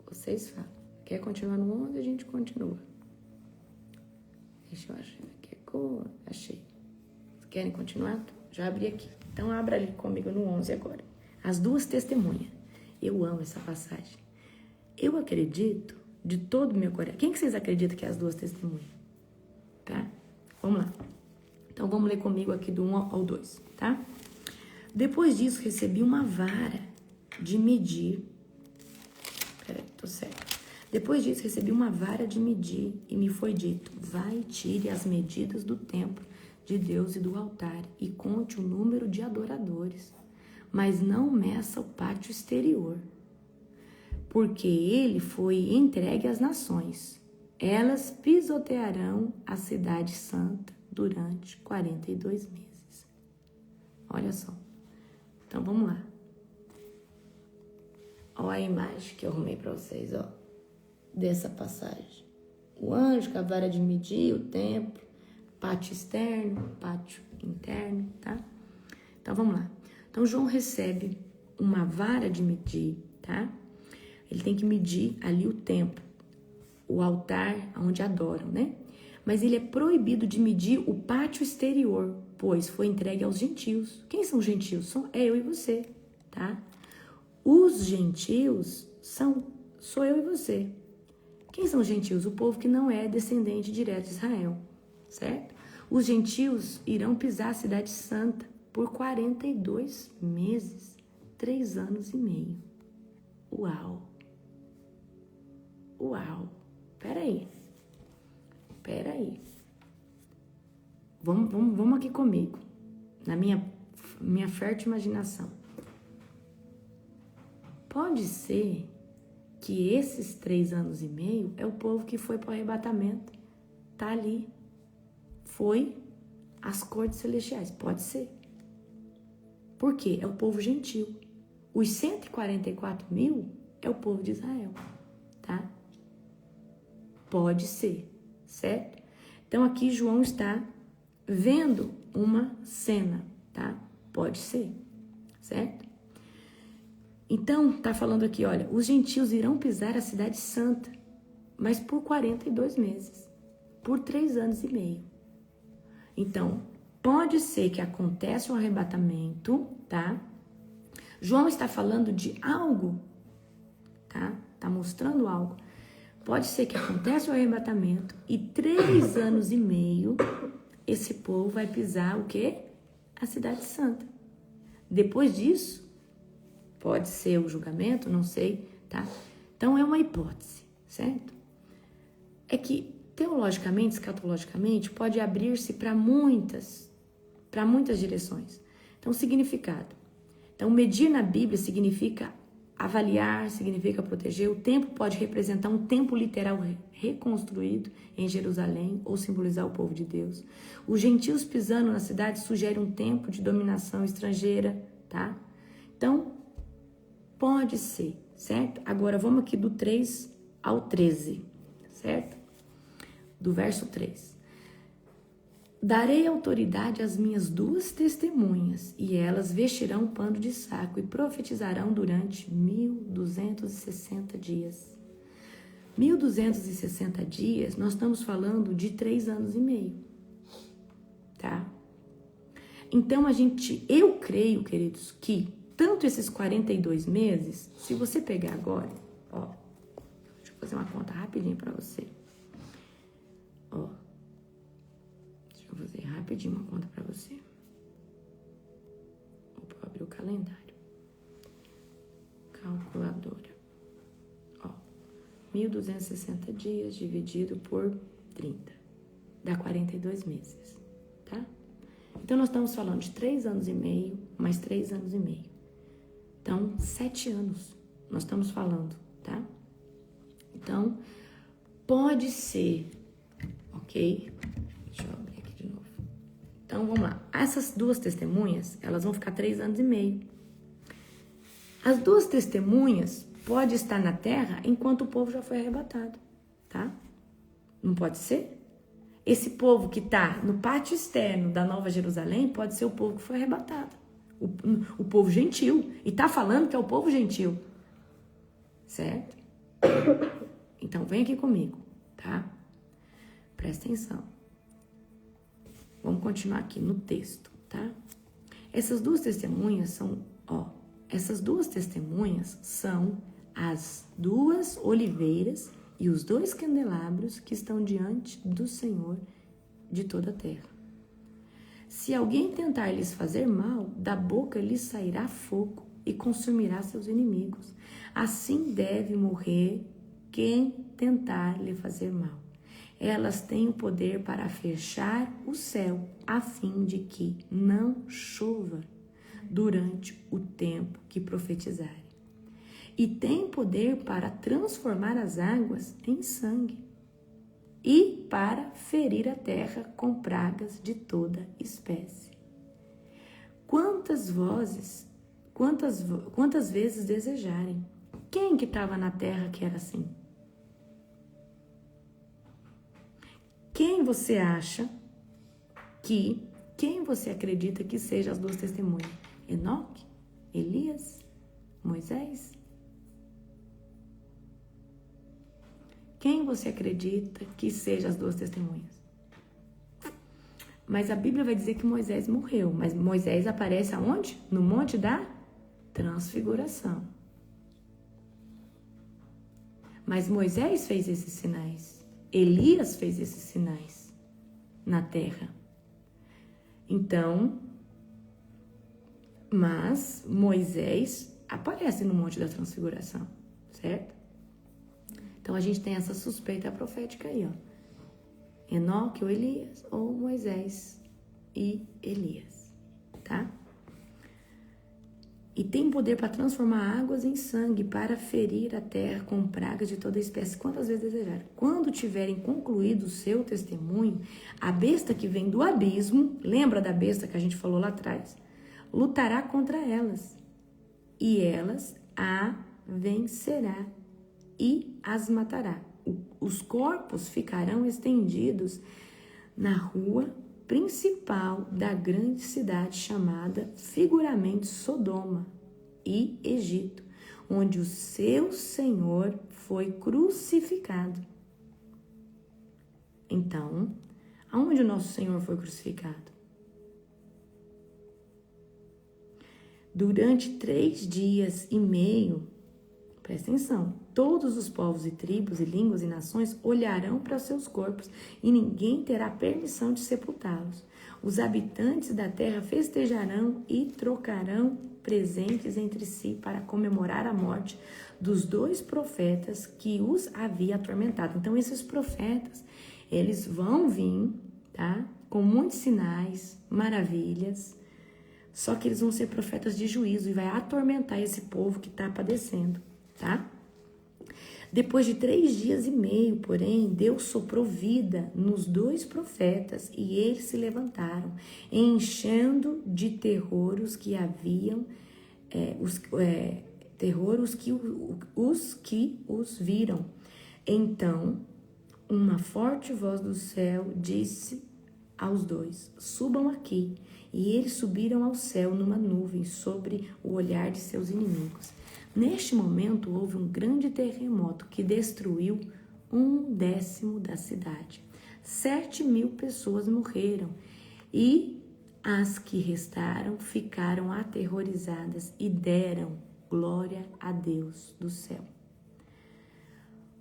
Vocês falam. Quer continuar no 11, a gente continua. Deixa eu achar aqui. Achei. Querem continuar? Já abri aqui. Então, abra ali comigo no 11 agora. As duas testemunhas. Eu amo essa passagem. Eu acredito de todo o meu coração. Quem que vocês acreditam que é as duas testemunhas? Tá? Vamos lá. Então, vamos ler comigo aqui do 1 ao 2, tá? Depois disso, recebi uma vara de medir. Peraí, tô certo. Depois disso, recebi uma vara de medir e me foi dito: vai e tire as medidas do templo de Deus e do altar e conte o número de adoradores, mas não meça o pátio exterior, porque ele foi entregue às nações. Elas pisotearão a cidade santa durante 42 meses. Olha só. Então, vamos lá. Olha a imagem que eu arrumei para vocês, ó, dessa passagem. O anjo com a vara de medir, o templo, pátio externo, pátio interno, tá? Então, vamos lá. Então, João recebe uma vara de medir, tá? Ele tem que medir ali o templo, o altar onde adoram, né? Mas ele é proibido de medir o pátio exterior, pois foi entregue aos gentios. Quem são os gentios? É eu e você, tá? Os gentios sou eu e você. Quem são os gentios? O povo que não é descendente direto de Israel, certo? Os gentios irão pisar a cidade santa por 42 meses, 3 anos e meio. Uau! Uau! Peraí. Vamos aqui comigo, na minha fértil imaginação. Pode ser que esses 3 anos e meio é o povo que foi para o arrebatamento. Tá ali. Foi às cortes celestiais. Pode ser. Por quê? É o povo gentil. Os 144 mil é o povo de Israel. Tá? Pode ser. Certo? Então, aqui João está vendo uma cena. Tá? Pode ser. Certo? Então, tá falando aqui, olha, os gentios irão pisar a cidade santa, mas por 42 meses, por 3 anos e meio. Então, pode ser que aconteça um arrebatamento, tá? João está falando de algo, tá? Tá mostrando algo. Pode ser que aconteça um arrebatamento e 3 anos e meio, esse povo vai pisar o quê? A cidade santa. Depois disso, pode ser o julgamento, não sei, tá? Então, é uma hipótese, certo? É que, teologicamente, escatologicamente, pode abrir-se para muitas direções. Então, significado. Então, medir na Bíblia significa avaliar, significa proteger. O tempo pode representar um tempo literal reconstruído em Jerusalém ou simbolizar o povo de Deus. Os gentios pisando na cidade sugere um tempo de dominação estrangeira, tá? Então, pode ser, certo? Agora, vamos aqui do 3 ao 13, certo? Do verso 3. Darei autoridade às minhas 2 testemunhas, e elas vestirão pano de saco e profetizarão durante 1260 dias. 1260 dias, nós estamos falando de 3 anos e meio, tá? Então, eu creio, queridos, que tanto esses 42 meses, se você pegar agora, ó, deixa eu fazer uma conta rapidinho para você. Ó, deixa eu fazer rapidinho uma conta para você. Vou abrir o calendário. Calculadora. Ó, 1260 dias dividido por 30. Dá 42 meses, tá? Então, nós estamos falando de 3 anos e meio, mais 3 anos e meio. Então, 7 anos nós estamos falando, tá? Então, pode ser, ok? Deixa eu abrir aqui de novo. Então, vamos lá. Essas 2 testemunhas, elas vão ficar 3 anos e meio. As 2 testemunhas podem estar na terra enquanto o povo já foi arrebatado, tá? Não pode ser? Esse povo que está no pátio externo da Nova Jerusalém pode ser o povo que foi arrebatado. O povo gentil. E está falando que é o povo gentil. Certo? Então, vem aqui comigo, tá? Presta atenção. Vamos continuar aqui no texto, tá? Essas 2 testemunhas são, essas 2 testemunhas são as 2 oliveiras e os 2 candelabros que estão diante do Senhor de toda a terra. Se alguém tentar lhes fazer mal, da boca lhes sairá fogo e consumirá seus inimigos. Assim deve morrer quem tentar lhe fazer mal. Elas têm o poder para fechar o céu, a fim de que não chova durante o tempo que profetizarem. E têm poder para transformar as águas em sangue e para ferir a terra com pragas de toda espécie. Quantas vezes desejarem? Quem que estava na terra que era assim? Quem você acredita que seja as 2 testemunhas? Enoque? Elias? Moisés? Quem você acredita que seja as 2 testemunhas? Mas a Bíblia vai dizer que Moisés morreu. Mas Moisés aparece aonde? No Monte da Transfiguração. Mas Moisés fez esses sinais. Elias fez esses sinais na terra. Então, mas Moisés aparece no Monte da Transfiguração, certo? Então, a gente tem essa suspeita profética aí, Enoque ou Elias, ou Moisés e Elias, tá? E tem poder para transformar águas em sangue, para ferir a terra com pragas de toda espécie, quantas vezes desejarem. Quando tiverem concluído o seu testemunho, a besta que vem do abismo, lembra da besta que a gente falou lá atrás? Lutará contra elas, e elas a vencerá e as matará. Os corpos ficarão estendidos na rua principal da grande cidade chamada figuramente Sodoma e Egito, onde o seu Senhor foi crucificado. Então, aonde o nosso Senhor foi crucificado? Durante 3 dias e meio, presta atenção, todos os povos e tribos e línguas e nações olharão para os seus corpos e ninguém terá permissão de sepultá-los. Os habitantes da terra festejarão e trocarão presentes entre si para comemorar a morte dos 2 profetas que os havia atormentado. Então, esses profetas, eles vão vir, tá? Com muitos sinais, maravilhas, só que eles vão ser profetas de juízo e vai atormentar esse povo que está padecendo, tá? Depois de 3 dias e meio, porém, Deus soprou vida nos 2 profetas e eles se levantaram, enchendo de terror os que haviam, os que os viram. Então, uma forte voz do céu disse aos 2, subam aqui. E eles subiram ao céu numa nuvem sobre o olhar de seus inimigos. Neste momento, houve um grande terremoto que destruiu 1/10 da cidade. 7.000 pessoas morreram e as que restaram ficaram aterrorizadas e deram glória a Deus do céu.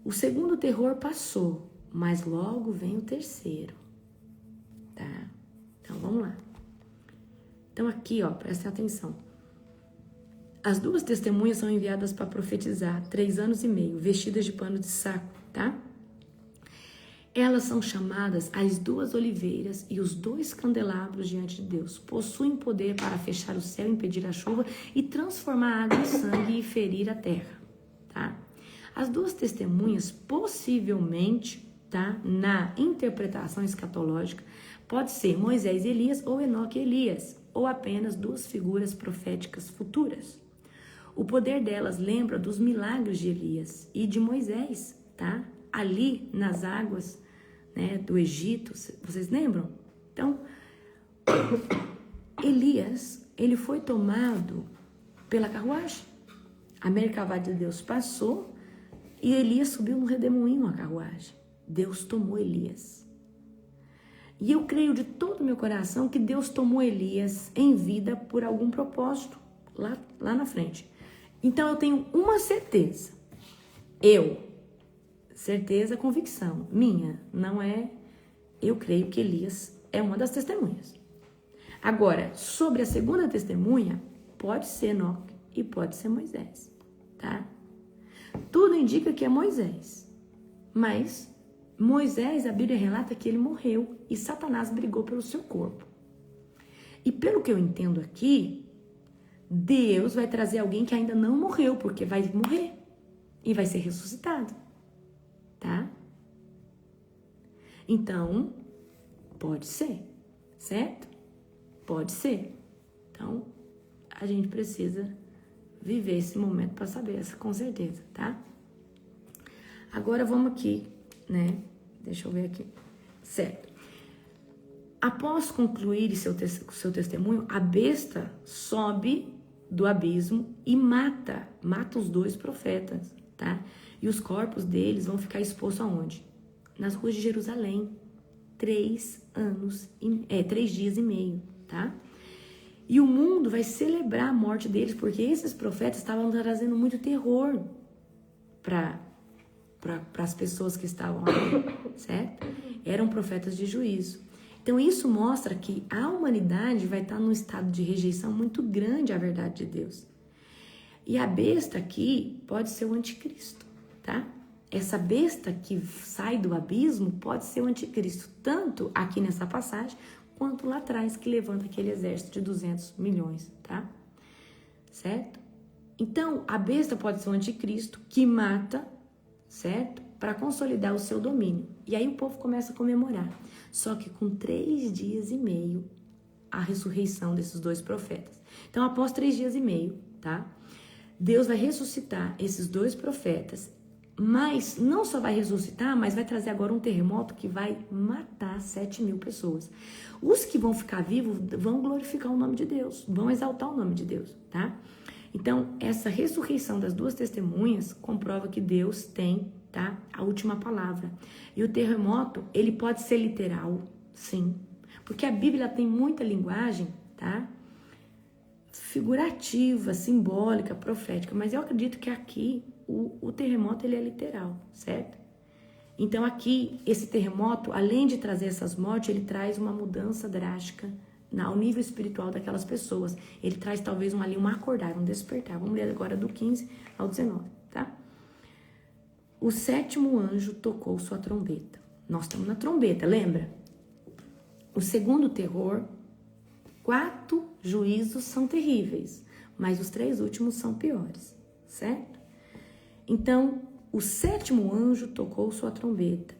O segundo terror passou, mas logo vem o terceiro, tá? Então, vamos lá. Então, aqui, presta atenção. As 2 testemunhas são enviadas para profetizar 3 anos e meio, vestidas de pano de saco, tá? Elas são chamadas as 2 oliveiras e os 2 candelabros diante de Deus. Possuem poder para fechar o céu, impedir a chuva e transformar a água em sangue e ferir a terra. Tá? As 2 testemunhas, possivelmente, tá, na interpretação escatológica, pode ser Moisés e Elias ou Enoque e Elias, ou apenas 2 figuras proféticas futuras. O poder delas lembra dos milagres de Elias e de Moisés, tá? Ali nas águas, né, do Egito, vocês lembram? Então, Elias, ele foi tomado pela carruagem. A Merkavá de Deus passou e Elias subiu no redemoinho a carruagem. Deus tomou Elias. E eu creio de todo o meu coração que Deus tomou Elias em vida por algum propósito lá na frente. Então eu tenho uma certeza. Certeza, convicção minha, não é. Eu creio que Elias é uma das testemunhas. Agora, sobre a segunda testemunha, pode ser Enoque e pode ser Moisés, tá? Tudo indica que é Moisés, mas Moisés, a Bíblia relata que ele morreu e Satanás brigou pelo seu corpo. E pelo que eu entendo aqui, Deus vai trazer alguém que ainda não morreu, porque vai morrer e vai ser ressuscitado, tá? Então, pode ser, certo? Pode ser. Então, a gente precisa viver esse momento para saber essa com certeza, tá? Agora vamos aqui, né? Deixa eu ver aqui. Certo. Após concluir seu testemunho, a besta sobe do abismo e mata os 2 profetas, tá? E os corpos deles vão ficar expostos aonde? Nas ruas de Jerusalém. 3 dias e meio, tá? E o mundo vai celebrar a morte deles, porque esses profetas estavam trazendo muito terror para as pessoas que estavam ali, certo? Eram profetas de juízo. Então isso mostra que a humanidade vai estar num estado de rejeição muito grande à verdade de Deus. E a besta aqui pode ser o anticristo, tá? Essa besta que sai do abismo pode ser o anticristo, tanto aqui nessa passagem, quanto lá atrás, que levanta aquele exército de 200 milhões, tá? Certo? Então, a besta pode ser o anticristo que mata, certo? Para consolidar o seu domínio. E aí o povo começa a comemorar. Só que com 3 dias e meio, a ressurreição desses 2 profetas. Então, após 3 dias e meio, tá? Deus vai ressuscitar esses 2 profetas, mas não só vai ressuscitar, mas vai trazer agora um terremoto que vai matar 7.000 pessoas. Os que vão ficar vivos vão glorificar o nome de Deus, vão exaltar o nome de Deus, tá? Então, essa ressurreição das 2 testemunhas comprova que Deus tem, tá, a última palavra. E o terremoto, ele pode ser literal, sim, porque a Bíblia tem muita linguagem, tá, figurativa, simbólica, profética, mas eu acredito que aqui o terremoto ele é literal, certo? Então aqui, esse terremoto, além de trazer essas mortes, ele traz uma mudança drástica ao nível espiritual daquelas pessoas. Ele traz talvez um acordar, um despertar. Vamos ler agora do 15 ao 19, tá? O 7º anjo tocou sua trombeta. Nós estamos na trombeta, lembra? O segundo terror, 4 juízos são terríveis, mas os 3 últimos são piores, certo? Então, o 7º anjo tocou sua trombeta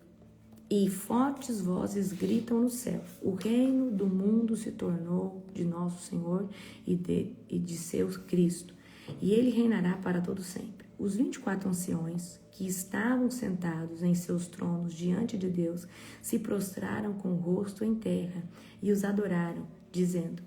e fortes vozes gritam no céu. O reino do mundo se tornou de nosso Senhor e de seu Cristo, e ele reinará para todo sempre. Os 24 anciões que estavam sentados em seus tronos diante de Deus se prostraram com o rosto em terra e os adoraram, dizendo: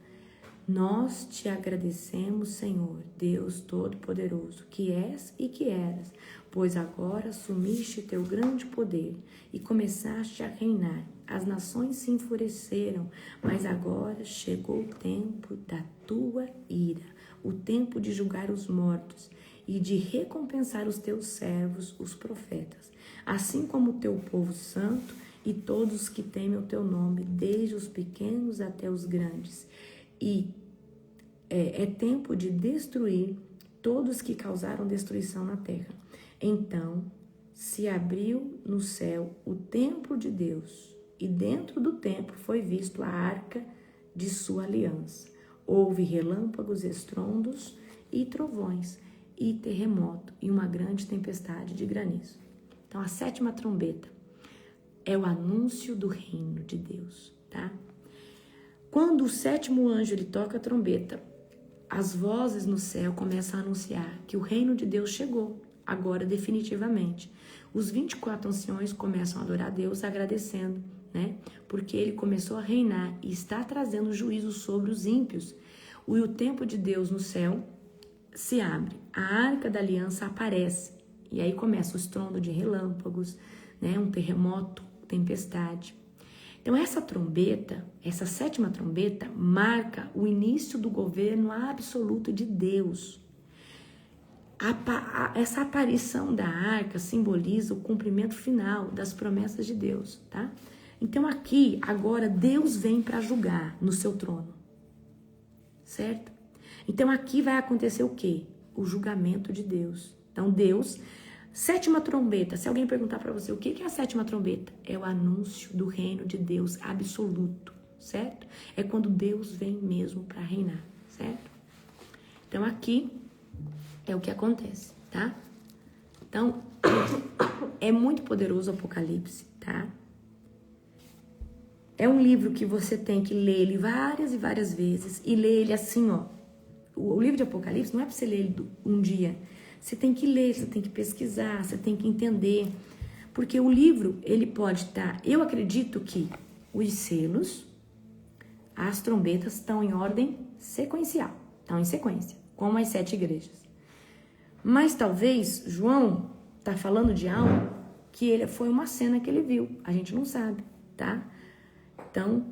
Nós te agradecemos, Senhor, Deus Todo-Poderoso, que és e que eras, pois agora assumiste teu grande poder e começaste a reinar. As nações se enfureceram, mas agora chegou o tempo da tua ira, o tempo de julgar os mortos e de recompensar os teus servos, os profetas, assim como o teu povo santo e todos que temem o teu nome, desde os pequenos até os grandes. E é tempo de destruir todos que causaram destruição na terra. Então se abriu no céu o templo de Deus, e dentro do templo foi visto a arca de sua aliança. Houve relâmpagos, estrondos e trovões, e terremoto, e uma grande tempestade de granizo. Então, a 7ª trombeta é o anúncio do reino de Deus, tá? Quando o 7º anjo ele toca a trombeta, as vozes no céu começam a anunciar que o reino de Deus chegou, agora definitivamente. Os 24 anciões começam a adorar a Deus agradecendo, né? Porque ele começou a reinar e está trazendo juízo sobre os ímpios. E o templo de Deus no céu se abre, a arca da aliança aparece, e aí começa o estrondo de relâmpagos, né? Um terremoto, tempestade. Então essa trombeta, essa 7ª trombeta, marca o início do governo absoluto de Deus. Essa aparição da arca simboliza o cumprimento final das promessas de Deus, tá? Então aqui, agora, Deus vem para julgar no seu trono, certo? Então aqui vai acontecer o quê? O julgamento de Deus. Então Deus, 7ª trombeta, se alguém perguntar para você o que é a 7ª trombeta, é o anúncio do reino de Deus absoluto, certo? É quando Deus vem mesmo para reinar, certo? Então aqui é o que acontece, tá? Então, é muito poderoso o Apocalipse, tá? É um livro que você tem que ler ele várias e várias vezes e ler ele assim, ó. O livro de Apocalipse não é para você ler ele um dia. Você tem que ler, você tem que pesquisar, você tem que entender. Porque o livro, ele pode estar... Eu acredito que os selos, as trombetas estão em ordem sequencial. Estão em sequência, como as 7 igrejas. Mas talvez João está falando de algo que foi uma cena que ele viu. A gente não sabe, tá? Então,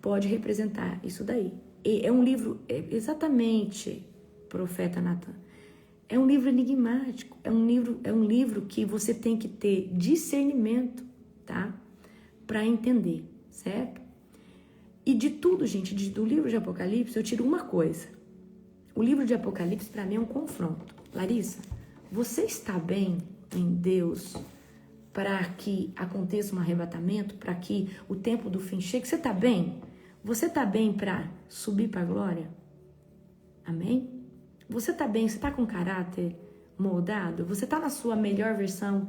pode representar isso daí. É um livro, exatamente, profeta Natan. É um livro enigmático. É um livro que você tem que ter discernimento, tá? Para entender, certo? E de tudo, gente, do livro de Apocalipse, eu tiro uma coisa. O livro de Apocalipse, para mim, é um confronto. Larissa, você está bem em Deus para que aconteça um arrebatamento, para que o tempo do fim chegue? Você está bem? Você está bem para subir para a glória? Amém? Você está bem? Você está com caráter moldado? Você está na sua melhor versão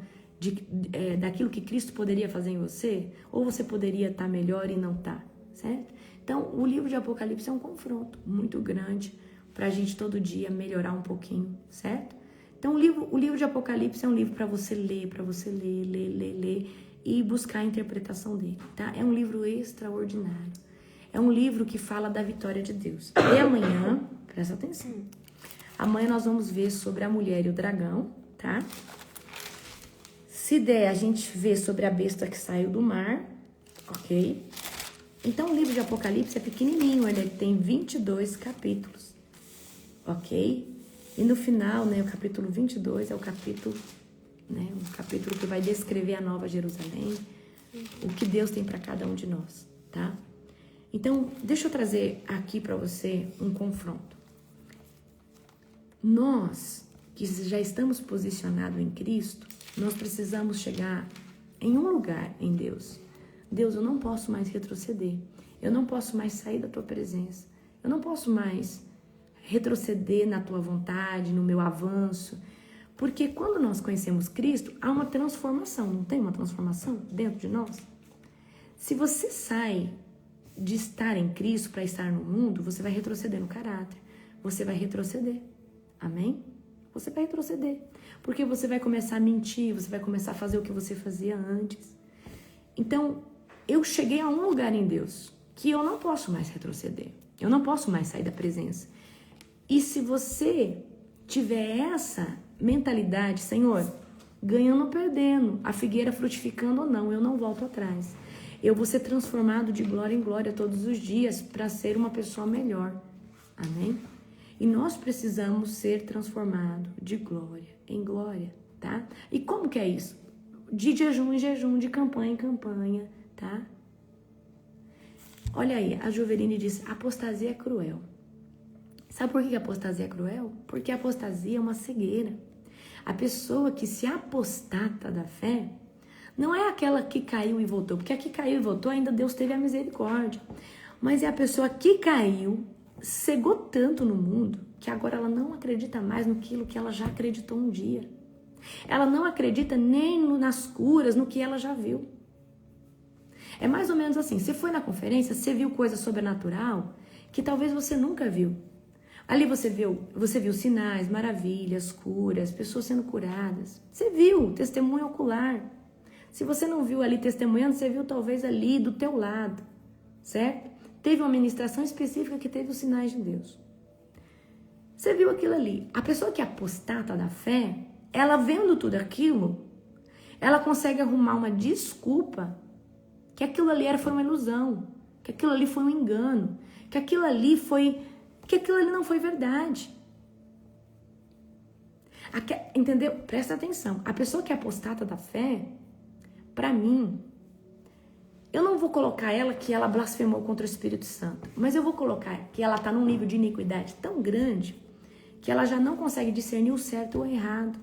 daquilo que Cristo poderia fazer em você? Ou você poderia estar melhor e não está? Certo? Então, o livro de Apocalipse é um confronto muito grande para a gente todo dia melhorar um pouquinho, certo? Então, o livro de Apocalipse é um livro para você ler, ler e buscar a interpretação dele, tá? É um livro extraordinário. É um livro que fala da vitória de Deus. E amanhã, presta atenção, amanhã nós vamos ver sobre a mulher e o dragão, tá? Se der, a gente vê sobre a besta que saiu do mar, ok? Então, o livro de Apocalipse é pequenininho, ele tem 22 capítulos, ok? E no final, né, o capítulo 22 é o capítulo, né, um capítulo que vai descrever a Nova Jerusalém, o que Deus tem para cada um de nós, tá? Então, deixa eu trazer aqui para você um confronto. Nós, que já estamos posicionados em Cristo, nós precisamos chegar em um lugar em Deus. Deus, eu não posso mais retroceder. Eu não posso mais sair da tua presença. Eu não posso mais retroceder na tua vontade, no meu avanço. Porque quando nós conhecemos Cristo, há uma transformação. Não tem uma transformação dentro de nós? Se você sai de estar em Cristo para estar no mundo, você vai retroceder no caráter. Você vai retroceder. Amém? Você vai retroceder. Porque você vai começar a mentir, você vai começar a fazer o que você fazia antes. Então, eu cheguei a um lugar em Deus que eu não posso mais retroceder. Eu não posso mais sair da presença. E se você tiver essa mentalidade, Senhor, ganhando ou perdendo, a figueira frutificando ou não, eu não volto atrás. Eu vou ser transformado de glória em glória todos os dias para ser uma pessoa melhor. Amém? E nós precisamos ser transformados de glória em glória, tá? E como que é isso? De jejum em jejum, de campanha em campanha, tá? Olha aí, a Juveline diz, apostasia é cruel. Sabe por que a apostasia é cruel? Porque a apostasia é uma cegueira. A pessoa que se apostata da fé não é aquela que caiu e voltou, porque a que caiu e voltou ainda Deus teve a misericórdia. Mas é a pessoa que caiu, cegou tanto no mundo, que agora ela não acredita mais naquilo que ela já acreditou um dia. Ela não acredita nem nas curas, no que ela já viu. É mais ou menos assim, você foi na conferência, você viu coisa sobrenatural que talvez você nunca viu. Ali você viu sinais, maravilhas, curas, pessoas sendo curadas. Você viu, testemunho ocular. Se você não viu ali testemunhando, você viu talvez ali do teu lado, certo? Teve uma ministração específica que teve os sinais de Deus. Você viu aquilo ali. A pessoa que é apostata da fé, ela vendo tudo aquilo, ela consegue arrumar uma desculpa que aquilo ali foi uma ilusão, que aquilo ali foi um engano, que aquilo ali não foi verdade. Entendeu? Presta atenção. A pessoa que é apostata da fé, para mim, eu não vou colocar ela que ela blasfemou contra o Espírito Santo, mas eu vou colocar que ela está num nível de iniquidade tão grande que ela já não consegue discernir o certo ou o errado.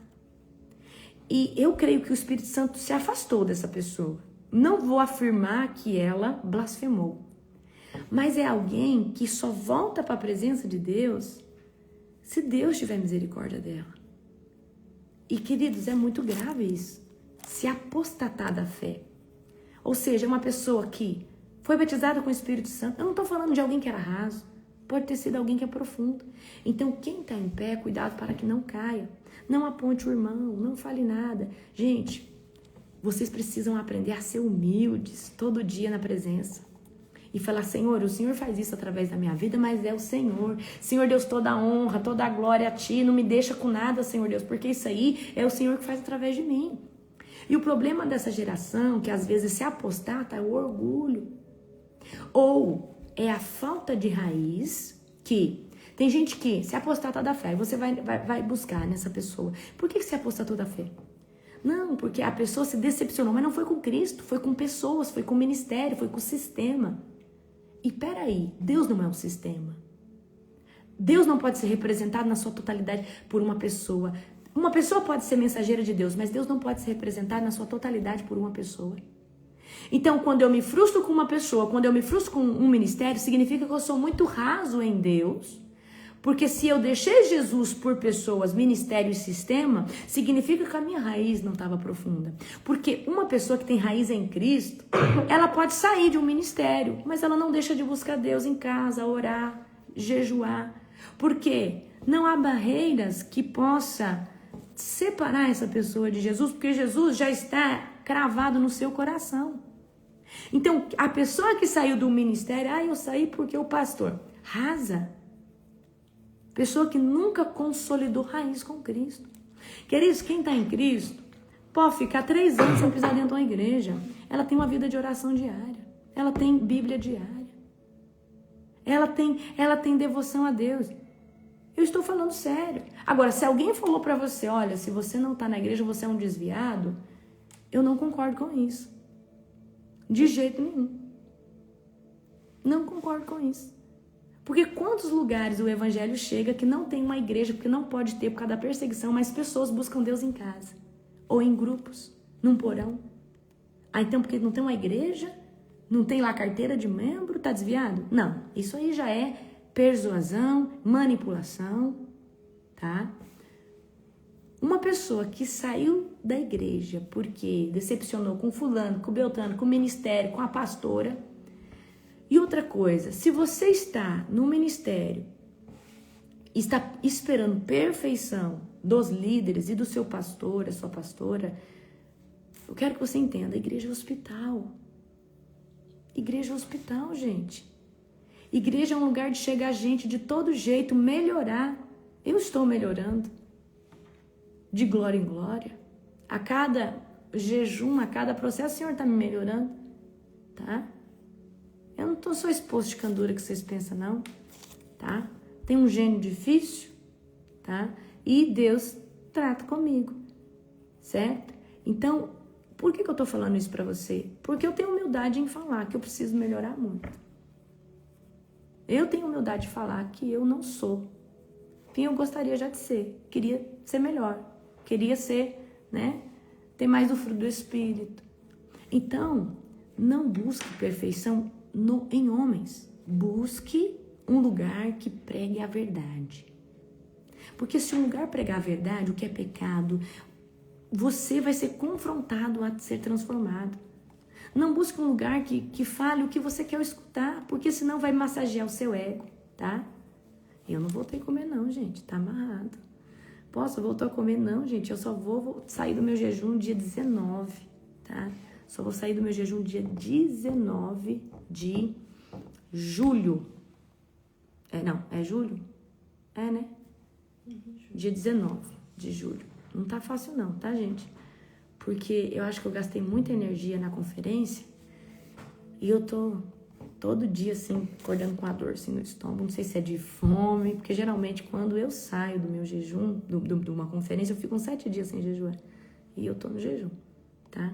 E eu creio que o Espírito Santo se afastou dessa pessoa. Não vou afirmar que ela blasfemou, mas é alguém que só volta para a presença de Deus se Deus tiver misericórdia dela. E, queridos, é muito grave isso. Se apostatar da fé. Ou seja, uma pessoa que foi batizada com o Espírito Santo. Eu não estou falando de alguém que era raso. Pode ter sido alguém que é profundo. Então, quem está em pé, cuidado para que não caia. Não aponte o irmão, não fale nada. Gente, vocês precisam aprender a ser humildes todo dia na presença. E falar, Senhor, o Senhor faz isso através da minha vida, mas é o Senhor. Senhor Deus, toda a honra, toda a glória a Ti. Não me deixa com nada, Senhor Deus, porque isso aí é o Senhor que faz através de mim. E o problema dessa geração, que às vezes se apostata, é o orgulho. Ou é a falta de raiz, que tem gente que se apostata da fé, e você vai buscar nessa pessoa. Por que se apostatou da fé? Não, porque a pessoa se decepcionou, mas não foi com Cristo, foi com pessoas, foi com o ministério, foi com o sistema. E peraí, Deus não é um sistema. Deus não pode ser representado na sua totalidade por uma pessoa. Uma pessoa pode ser mensageira de Deus, mas Deus não pode ser representado na sua totalidade por uma pessoa. Então, quando eu me frustro com uma pessoa, quando eu me frustro com um ministério, significa que eu sou muito raso em Deus. Porque se eu deixei Jesus por pessoas, ministério e sistema, significa que a minha raiz não estava profunda. Porque uma pessoa que tem raiz em Cristo, ela pode sair de um ministério, mas ela não deixa de buscar Deus em casa, orar, jejuar. Porque não há barreiras que possa separar essa pessoa de Jesus, porque Jesus já está cravado no seu coração. Então, a pessoa que saiu do ministério, eu saí porque o pastor, rasa. Pessoa que nunca consolidou raiz com Cristo. Queridos, quem está em Cristo pode ficar 3 anos sem pisar dentro de uma igreja. Ela tem uma vida de oração diária. Ela tem Bíblia diária. Ela tem devoção a Deus. Eu estou falando sério. Agora, se alguém falou para você, olha, se você não está na igreja, você é um desviado, eu não concordo com isso. De jeito nenhum. Não concordo com isso. Porque quantos lugares o evangelho chega que não tem uma igreja, porque não pode ter por causa da perseguição, mas pessoas buscam Deus em casa. Ou em grupos, num porão. Então porque não tem uma igreja, não tem lá carteira de membro, tá desviado? Não, isso aí já é persuasão, manipulação, tá? Uma pessoa que saiu da igreja porque decepcionou com fulano, com Beltrano, com o ministério, com a pastora. E outra coisa, se você está no ministério, está esperando perfeição dos líderes e do seu pastor, a sua pastora, eu quero que você entenda, a igreja é hospital. Igreja é hospital, gente. Igreja é um lugar de chegar gente de todo jeito, melhorar. Eu estou melhorando. De glória em glória. A cada jejum, a cada processo, o Senhor está me melhorando. Tá? Eu não estou só exposto de candura que vocês pensam, não. Tá? Tem um gênio difícil. Tá? E Deus trata comigo. Certo? Então, por que eu estou falando isso para você? Porque eu tenho humildade em falar que eu preciso melhorar muito. Eu tenho humildade de falar que eu não sou quem eu gostaria já de ser. Queria ser melhor. queria ser, né? Ter mais do fruto do Espírito. Então, não busque perfeição em homens. Busque um lugar que pregue a verdade. Porque se um lugar pregar a verdade, o que é pecado, você vai ser confrontado a ser transformado. Não busque um lugar que fale o que você quer escutar, porque senão vai massagear o seu ego, tá? Eu não voltei a comer não, gente, tá amarrado. Posso voltar a comer? Não, gente, eu só vou sair do meu jejum dia 19, tá? Só vou sair do meu jejum dia 19 de julho. É julho? É, né? Dia 19 de julho. Não tá fácil não, tá, gente? Porque eu acho que eu gastei muita energia na conferência e eu tô todo dia, assim, acordando com a dor, assim, no estômago. Não sei se é de fome, porque geralmente quando eu saio do meu jejum, de uma conferência, eu fico uns 7 dias sem jejuar. E eu tô no jejum, tá?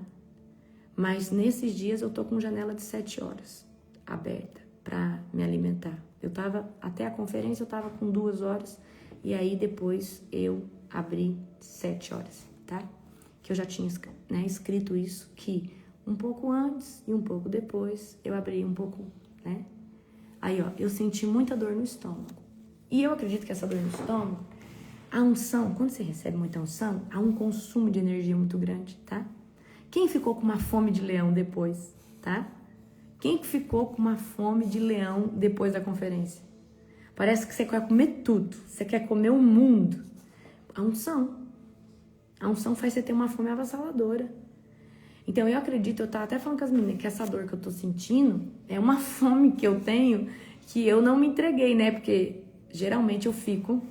Mas nesses dias eu tô com janela de 7 horas aberta pra me alimentar. Até a conferência eu tava com 2 horas e aí depois eu abri 7 horas, tá? Que eu já tinha, né, escrito isso, que um pouco antes e um pouco depois eu abri um pouco, né? Aí, ó, eu senti muita dor no estômago. E eu acredito que essa dor no estômago, a unção, quando você recebe muita unção, há um consumo de energia muito grande, tá? Quem ficou com uma fome de leão depois, tá? Quem ficou com uma fome de leão depois da conferência? Parece que você quer comer tudo, você quer comer o mundo. A unção faz você ter uma fome avassaladora. Então eu acredito, eu tava até falando com as meninas, que essa dor que eu tô sentindo é uma fome que eu tenho que eu não me entreguei, né? Porque geralmente eu fico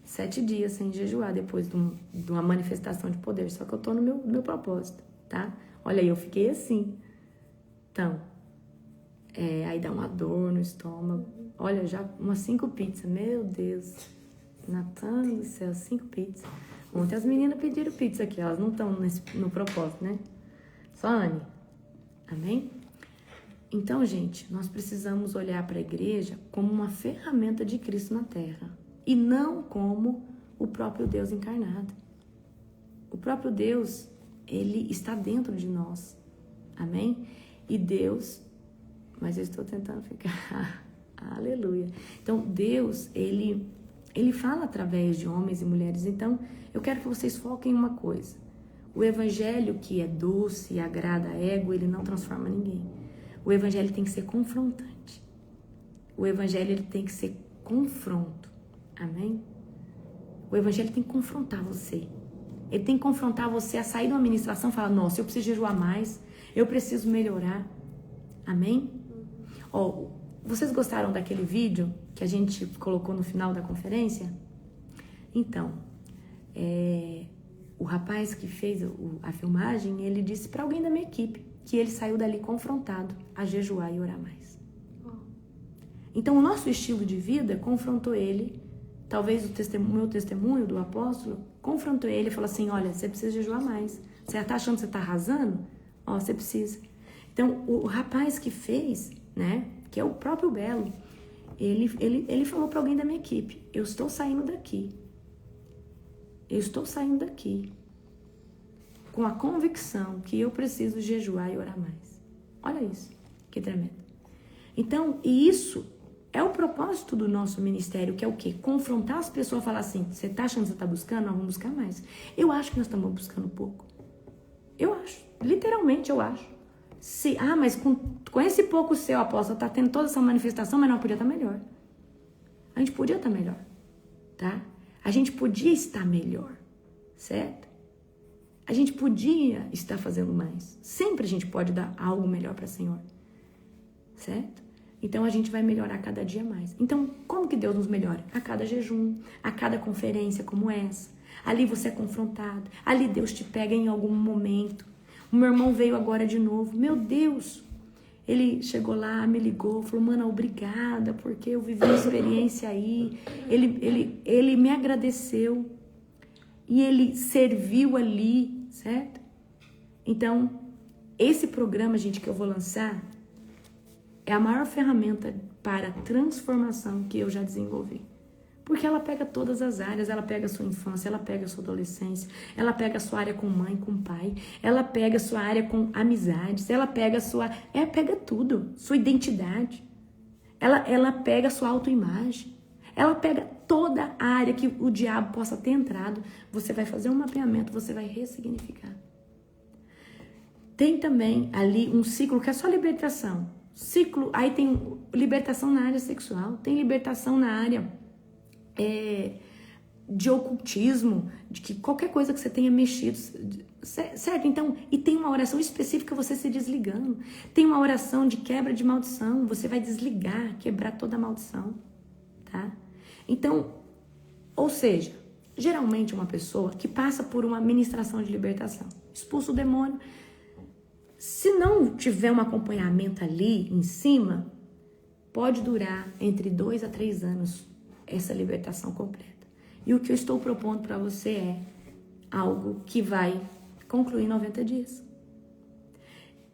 7 dias sem jejuar depois de uma manifestação de poder. Só que eu tô no meu propósito, tá? Olha aí, eu fiquei assim. Então, aí dá uma dor no estômago. Olha, já umas 5 pizzas. Meu Deus. Natan do céu, 5 pizzas. Ontem as meninas pediram pizza aqui. Elas não estão no propósito, né? Só a Anne. Amém? Então, gente, nós precisamos olhar para a igreja como uma ferramenta de Cristo na Terra. E não como o próprio Deus encarnado. O próprio Deus, ele está dentro de nós. Amém? E Deus... Mas eu estou tentando ficar... Aleluia. Então, Deus, ele fala através de homens e mulheres. Então, eu quero que vocês foquem em uma coisa. O evangelho que é doce e agrada a ego, ele não transforma ninguém. O evangelho tem que ser confrontante. O evangelho ele tem que ser confronto. Amém? O evangelho tem que confrontar você. Ele tem que confrontar você a sair de uma ministração e falar, nossa, eu preciso jejuar mais, eu preciso melhorar. Amém? Ó, vocês gostaram daquele vídeo que a gente colocou no final da conferência? Então, o rapaz que fez a filmagem, ele disse para alguém da minha equipe que ele saiu dali confrontado a jejuar e orar mais. Então, o nosso estilo de vida confrontou ele, talvez o meu testemunho do apóstolo, confrontou ele e falou assim, olha, você precisa jejuar mais. Você tá achando que você tá arrasando? Ó, você precisa. Então, o rapaz que fez, né, que é o próprio Belo, ele falou para alguém da minha equipe, eu estou saindo daqui com a convicção que eu preciso jejuar e orar mais. Olha isso, que tremendo. Então, e isso é o propósito do nosso ministério, que é o quê? Confrontar as pessoas e falar assim, você tá achando que você tá buscando? Nós vamos buscar mais. Eu acho que nós estamos buscando pouco. Eu acho, literalmente eu acho. Mas com esse pouco seu, apóstolo, tá tendo toda essa manifestação, mas não podia estar melhor. A gente podia estar melhor, tá? A gente podia estar melhor, certo? A gente podia estar fazendo mais. Sempre a gente pode dar algo melhor para o Senhor, certo? Então a gente vai melhorar cada dia mais. Então, como que Deus nos melhora? A cada jejum, a cada conferência como essa. Ali você é confrontado, ali Deus te pega em algum momento. O meu irmão veio agora de novo. Meu Deus! Ele chegou lá, me ligou, falou, mana, obrigada, porque eu vivi uma experiência aí. Ele me agradeceu e ele serviu ali, certo? Então, esse programa, gente, que eu vou lançar é a maior ferramenta para transformação que eu já desenvolvi. Porque ela pega todas as áreas, ela pega a sua infância, ela pega a sua adolescência, ela pega a sua área com mãe, com pai, ela pega a sua área com amizades, ela pega pega tudo, sua identidade. Ela pega a sua autoimagem, ela pega toda a área que o diabo possa ter entrado, você vai fazer um mapeamento, você vai ressignificar. Tem também ali um ciclo que é só libertação. Ciclo, aí tem libertação na área sexual, tem libertação na área de ocultismo, de que qualquer coisa que você tenha mexido, certo? Então, e tem uma oração específica você se desligando. Tem uma oração de quebra de maldição, você vai desligar, quebrar toda a maldição, tá? Então, ou seja, geralmente uma pessoa que passa por uma ministração de libertação, expulsa o demônio, se não tiver um acompanhamento ali em cima, pode durar entre 2 a 3 anos essa libertação completa. E o que eu estou propondo para você é algo que vai concluir em 90 dias.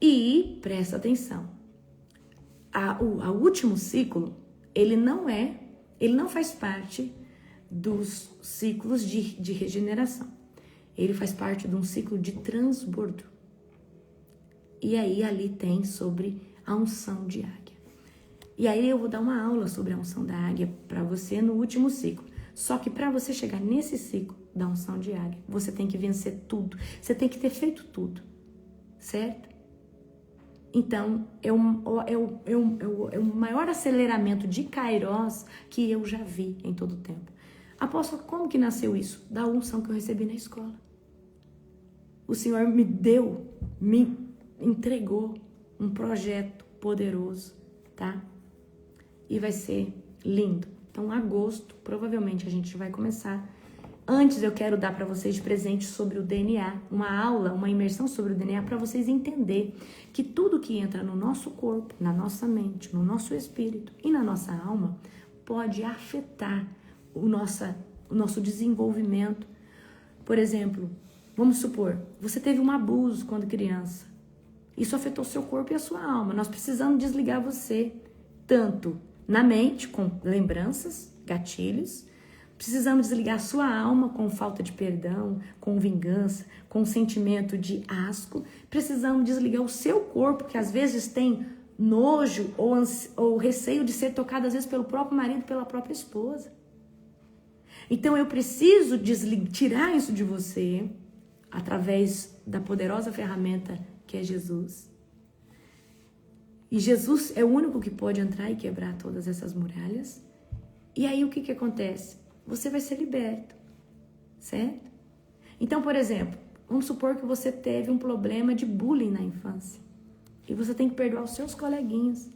E, presta atenção, o último ciclo, ele não faz parte dos ciclos de regeneração. Ele faz parte de um ciclo de transbordo. E aí ali tem sobre a unção de águia. E aí eu vou dar uma aula sobre a unção da águia para você no último ciclo. Só que para você chegar nesse ciclo da unção de águia, você tem que vencer tudo. Você tem que ter feito tudo, certo? Então, é o maior aceleramento de Kairos que eu já vi em todo o tempo. Apóstolo, como que nasceu isso? Da unção que eu recebi na escola. O Senhor me entregou um projeto poderoso, tá? E vai ser lindo. Então, agosto, provavelmente a gente vai começar. Antes eu quero dar para vocês de presente sobre o DNA, uma aula, uma imersão sobre o DNA para vocês entenderem que tudo que entra no nosso corpo, na nossa mente, no nosso espírito e na nossa alma pode afetar o nosso desenvolvimento. Por exemplo, vamos supor, você teve um abuso quando criança. Isso afetou seu corpo e a sua alma. Nós precisamos desligar você, tanto na mente, com lembranças, gatilhos. Precisamos desligar a sua alma com falta de perdão, com vingança, com sentimento de asco. Precisamos desligar o seu corpo, que às vezes tem nojo ou receio de ser tocado, às vezes, pelo próprio marido, pela própria esposa. Então, eu preciso tirar isso de você através da poderosa ferramenta que é Jesus. E Jesus é o único que pode entrar e quebrar todas essas muralhas. E aí, o que acontece? Você vai ser liberto, certo? Então, por exemplo, vamos supor que você teve um problema de bullying na infância. E você tem que perdoar os seus coleguinhas.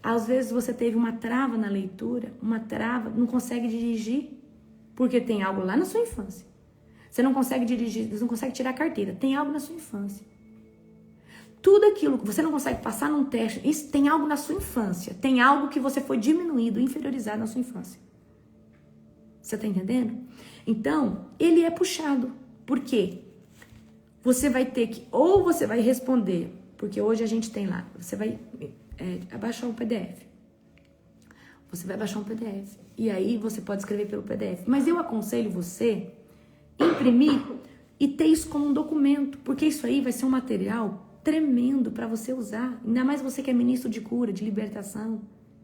Às vezes você teve uma trava na leitura, não consegue dirigir, porque tem algo lá na sua infância. Você não consegue dirigir, você não consegue tirar a carteira, tem algo na sua infância. Tudo aquilo que você não consegue passar num teste, isso tem algo na sua infância, tem algo que você foi diminuído, inferiorizado na sua infância. Você tá entendendo? Então, ele é puxado. Por quê? Você vai ter que, ou você vai responder, porque hoje a gente tem lá, você vai baixar um PDF. Você vai baixar um PDF. E aí você pode escrever pelo PDF. Mas eu aconselho você imprimir e ter isso como um documento, porque isso aí vai ser um material tremendo para você usar. Ainda mais você que é ministro de cura, de libertação,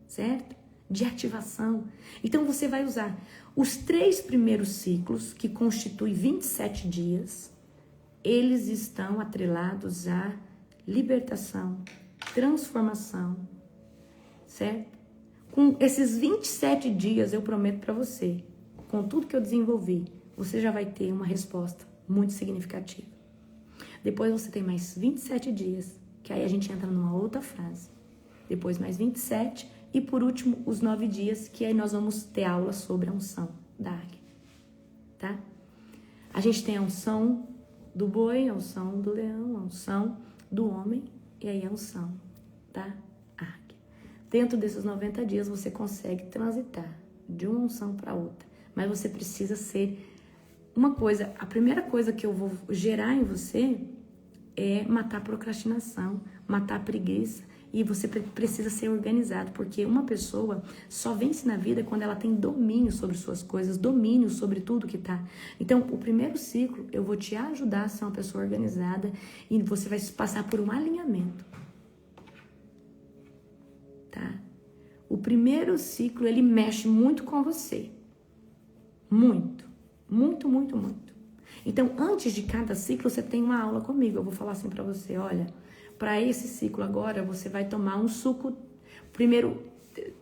certo? De ativação. Então você vai usar os 3 primeiros ciclos, que constituem 27 dias, eles estão atrelados à libertação, transformação, certo? Com esses 27 dias, eu prometo para você, com tudo que eu desenvolvi, você já vai ter uma resposta muito significativa. Depois você tem mais 27 dias, que aí a gente entra numa outra fase. Depois mais 27 e por último os 9 dias, que aí nós vamos ter aula sobre a unção da águia, tá? A gente tem a unção do boi, a unção do leão, a unção do homem e aí a unção da águia. Dentro desses 90 dias você consegue transitar de uma unção para outra, mas você precisa ser uma coisa, a primeira coisa que eu vou gerar em você é matar a procrastinação, matar a preguiça. E você precisa ser organizado, porque uma pessoa só vence na vida quando ela tem domínio sobre suas coisas, domínio sobre tudo que tá. Então, o primeiro ciclo, eu vou te ajudar a ser uma pessoa organizada e você vai passar por um alinhamento. Tá? O primeiro ciclo, ele mexe muito com você. Muito. Muito, muito, muito. Então, antes de cada ciclo, você tem uma aula comigo. Eu vou falar assim pra você, olha, para esse ciclo agora, você vai tomar um suco. Primeiro,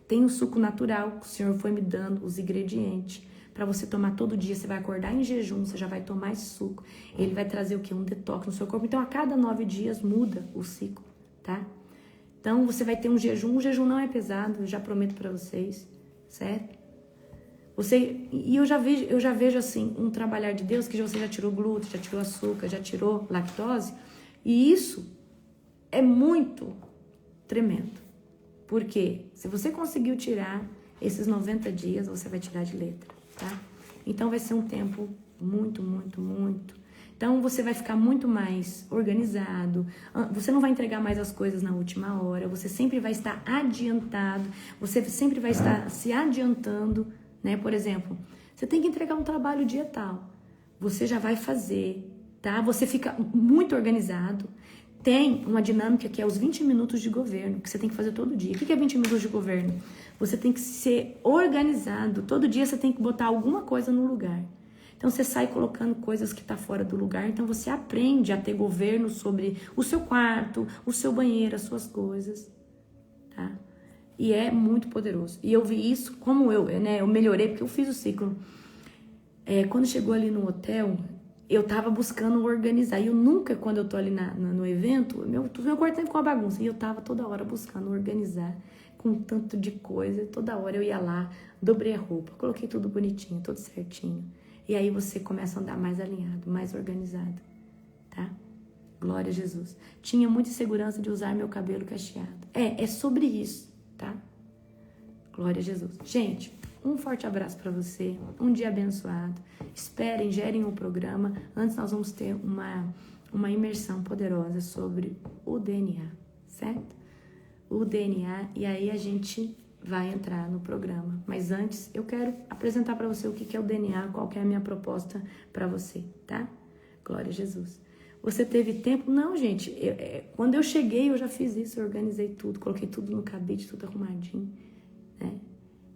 tem um suco natural que o Senhor foi me dando, os ingredientes, para você tomar todo dia. Você vai acordar em jejum, você já vai tomar esse suco. Ele vai trazer o quê? Um detox no seu corpo. Então, a cada 9 dias muda o ciclo, tá? Então, você vai ter um jejum. O jejum não é pesado, eu já prometo para vocês, certo? Eu já vejo assim, um trabalhar de Deus que você já tirou glúten, já tirou açúcar, já tirou lactose. E isso é muito tremendo. Porque se você conseguiu tirar esses 90 dias, você vai tirar de letra, tá? Então vai ser um tempo muito, muito, muito. Então você vai ficar muito mais organizado, você não vai entregar mais as coisas na última hora, você sempre vai estar adiantado, você sempre vai estar se adiantando, né? Por exemplo, você tem que entregar um trabalho dia tal, você já vai fazer, tá? Você fica muito organizado. Tem uma dinâmica que é os 20 minutos de governo, que você tem que fazer todo dia. O que é 20 minutos de governo? Você tem que ser organizado. Todo dia você tem que botar alguma coisa no lugar. Então você sai colocando coisas que estão fora do lugar. Então você aprende a ter governo sobre o seu quarto, o seu banheiro, as suas coisas. Tá? E é muito poderoso. E eu vi isso, como eu melhorei, porque eu fiz o ciclo. Quando chegou ali no hotel, eu tava buscando organizar. E eu nunca, quando eu tô ali no evento, meu quarto sempre com uma bagunça. E eu tava toda hora buscando organizar, com tanto de coisa. Toda hora eu ia lá, dobrei a roupa, coloquei tudo bonitinho, tudo certinho. E aí você começa a andar mais alinhado, mais organizado, tá? Glória a Jesus. Tinha muita insegurança de usar meu cabelo cacheado. É sobre isso, tá? Glória a Jesus. Gente, um forte abraço para você, um dia abençoado. Esperem, gerem o programa. Antes nós vamos ter uma imersão poderosa sobre o DNA, certo? O DNA, e aí a gente vai entrar no programa. Mas antes, eu quero apresentar para você o que é o DNA, qual que é a minha proposta para você, tá? Glória a Jesus. Você teve tempo? Não, gente. Quando eu cheguei, eu já fiz isso, eu organizei tudo, coloquei tudo no cabide, tudo arrumadinho, né?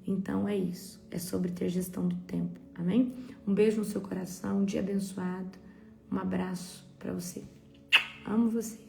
Então é isso, é sobre ter gestão do tempo, amém? Um beijo no seu coração, um dia abençoado, um abraço para você. Amo você.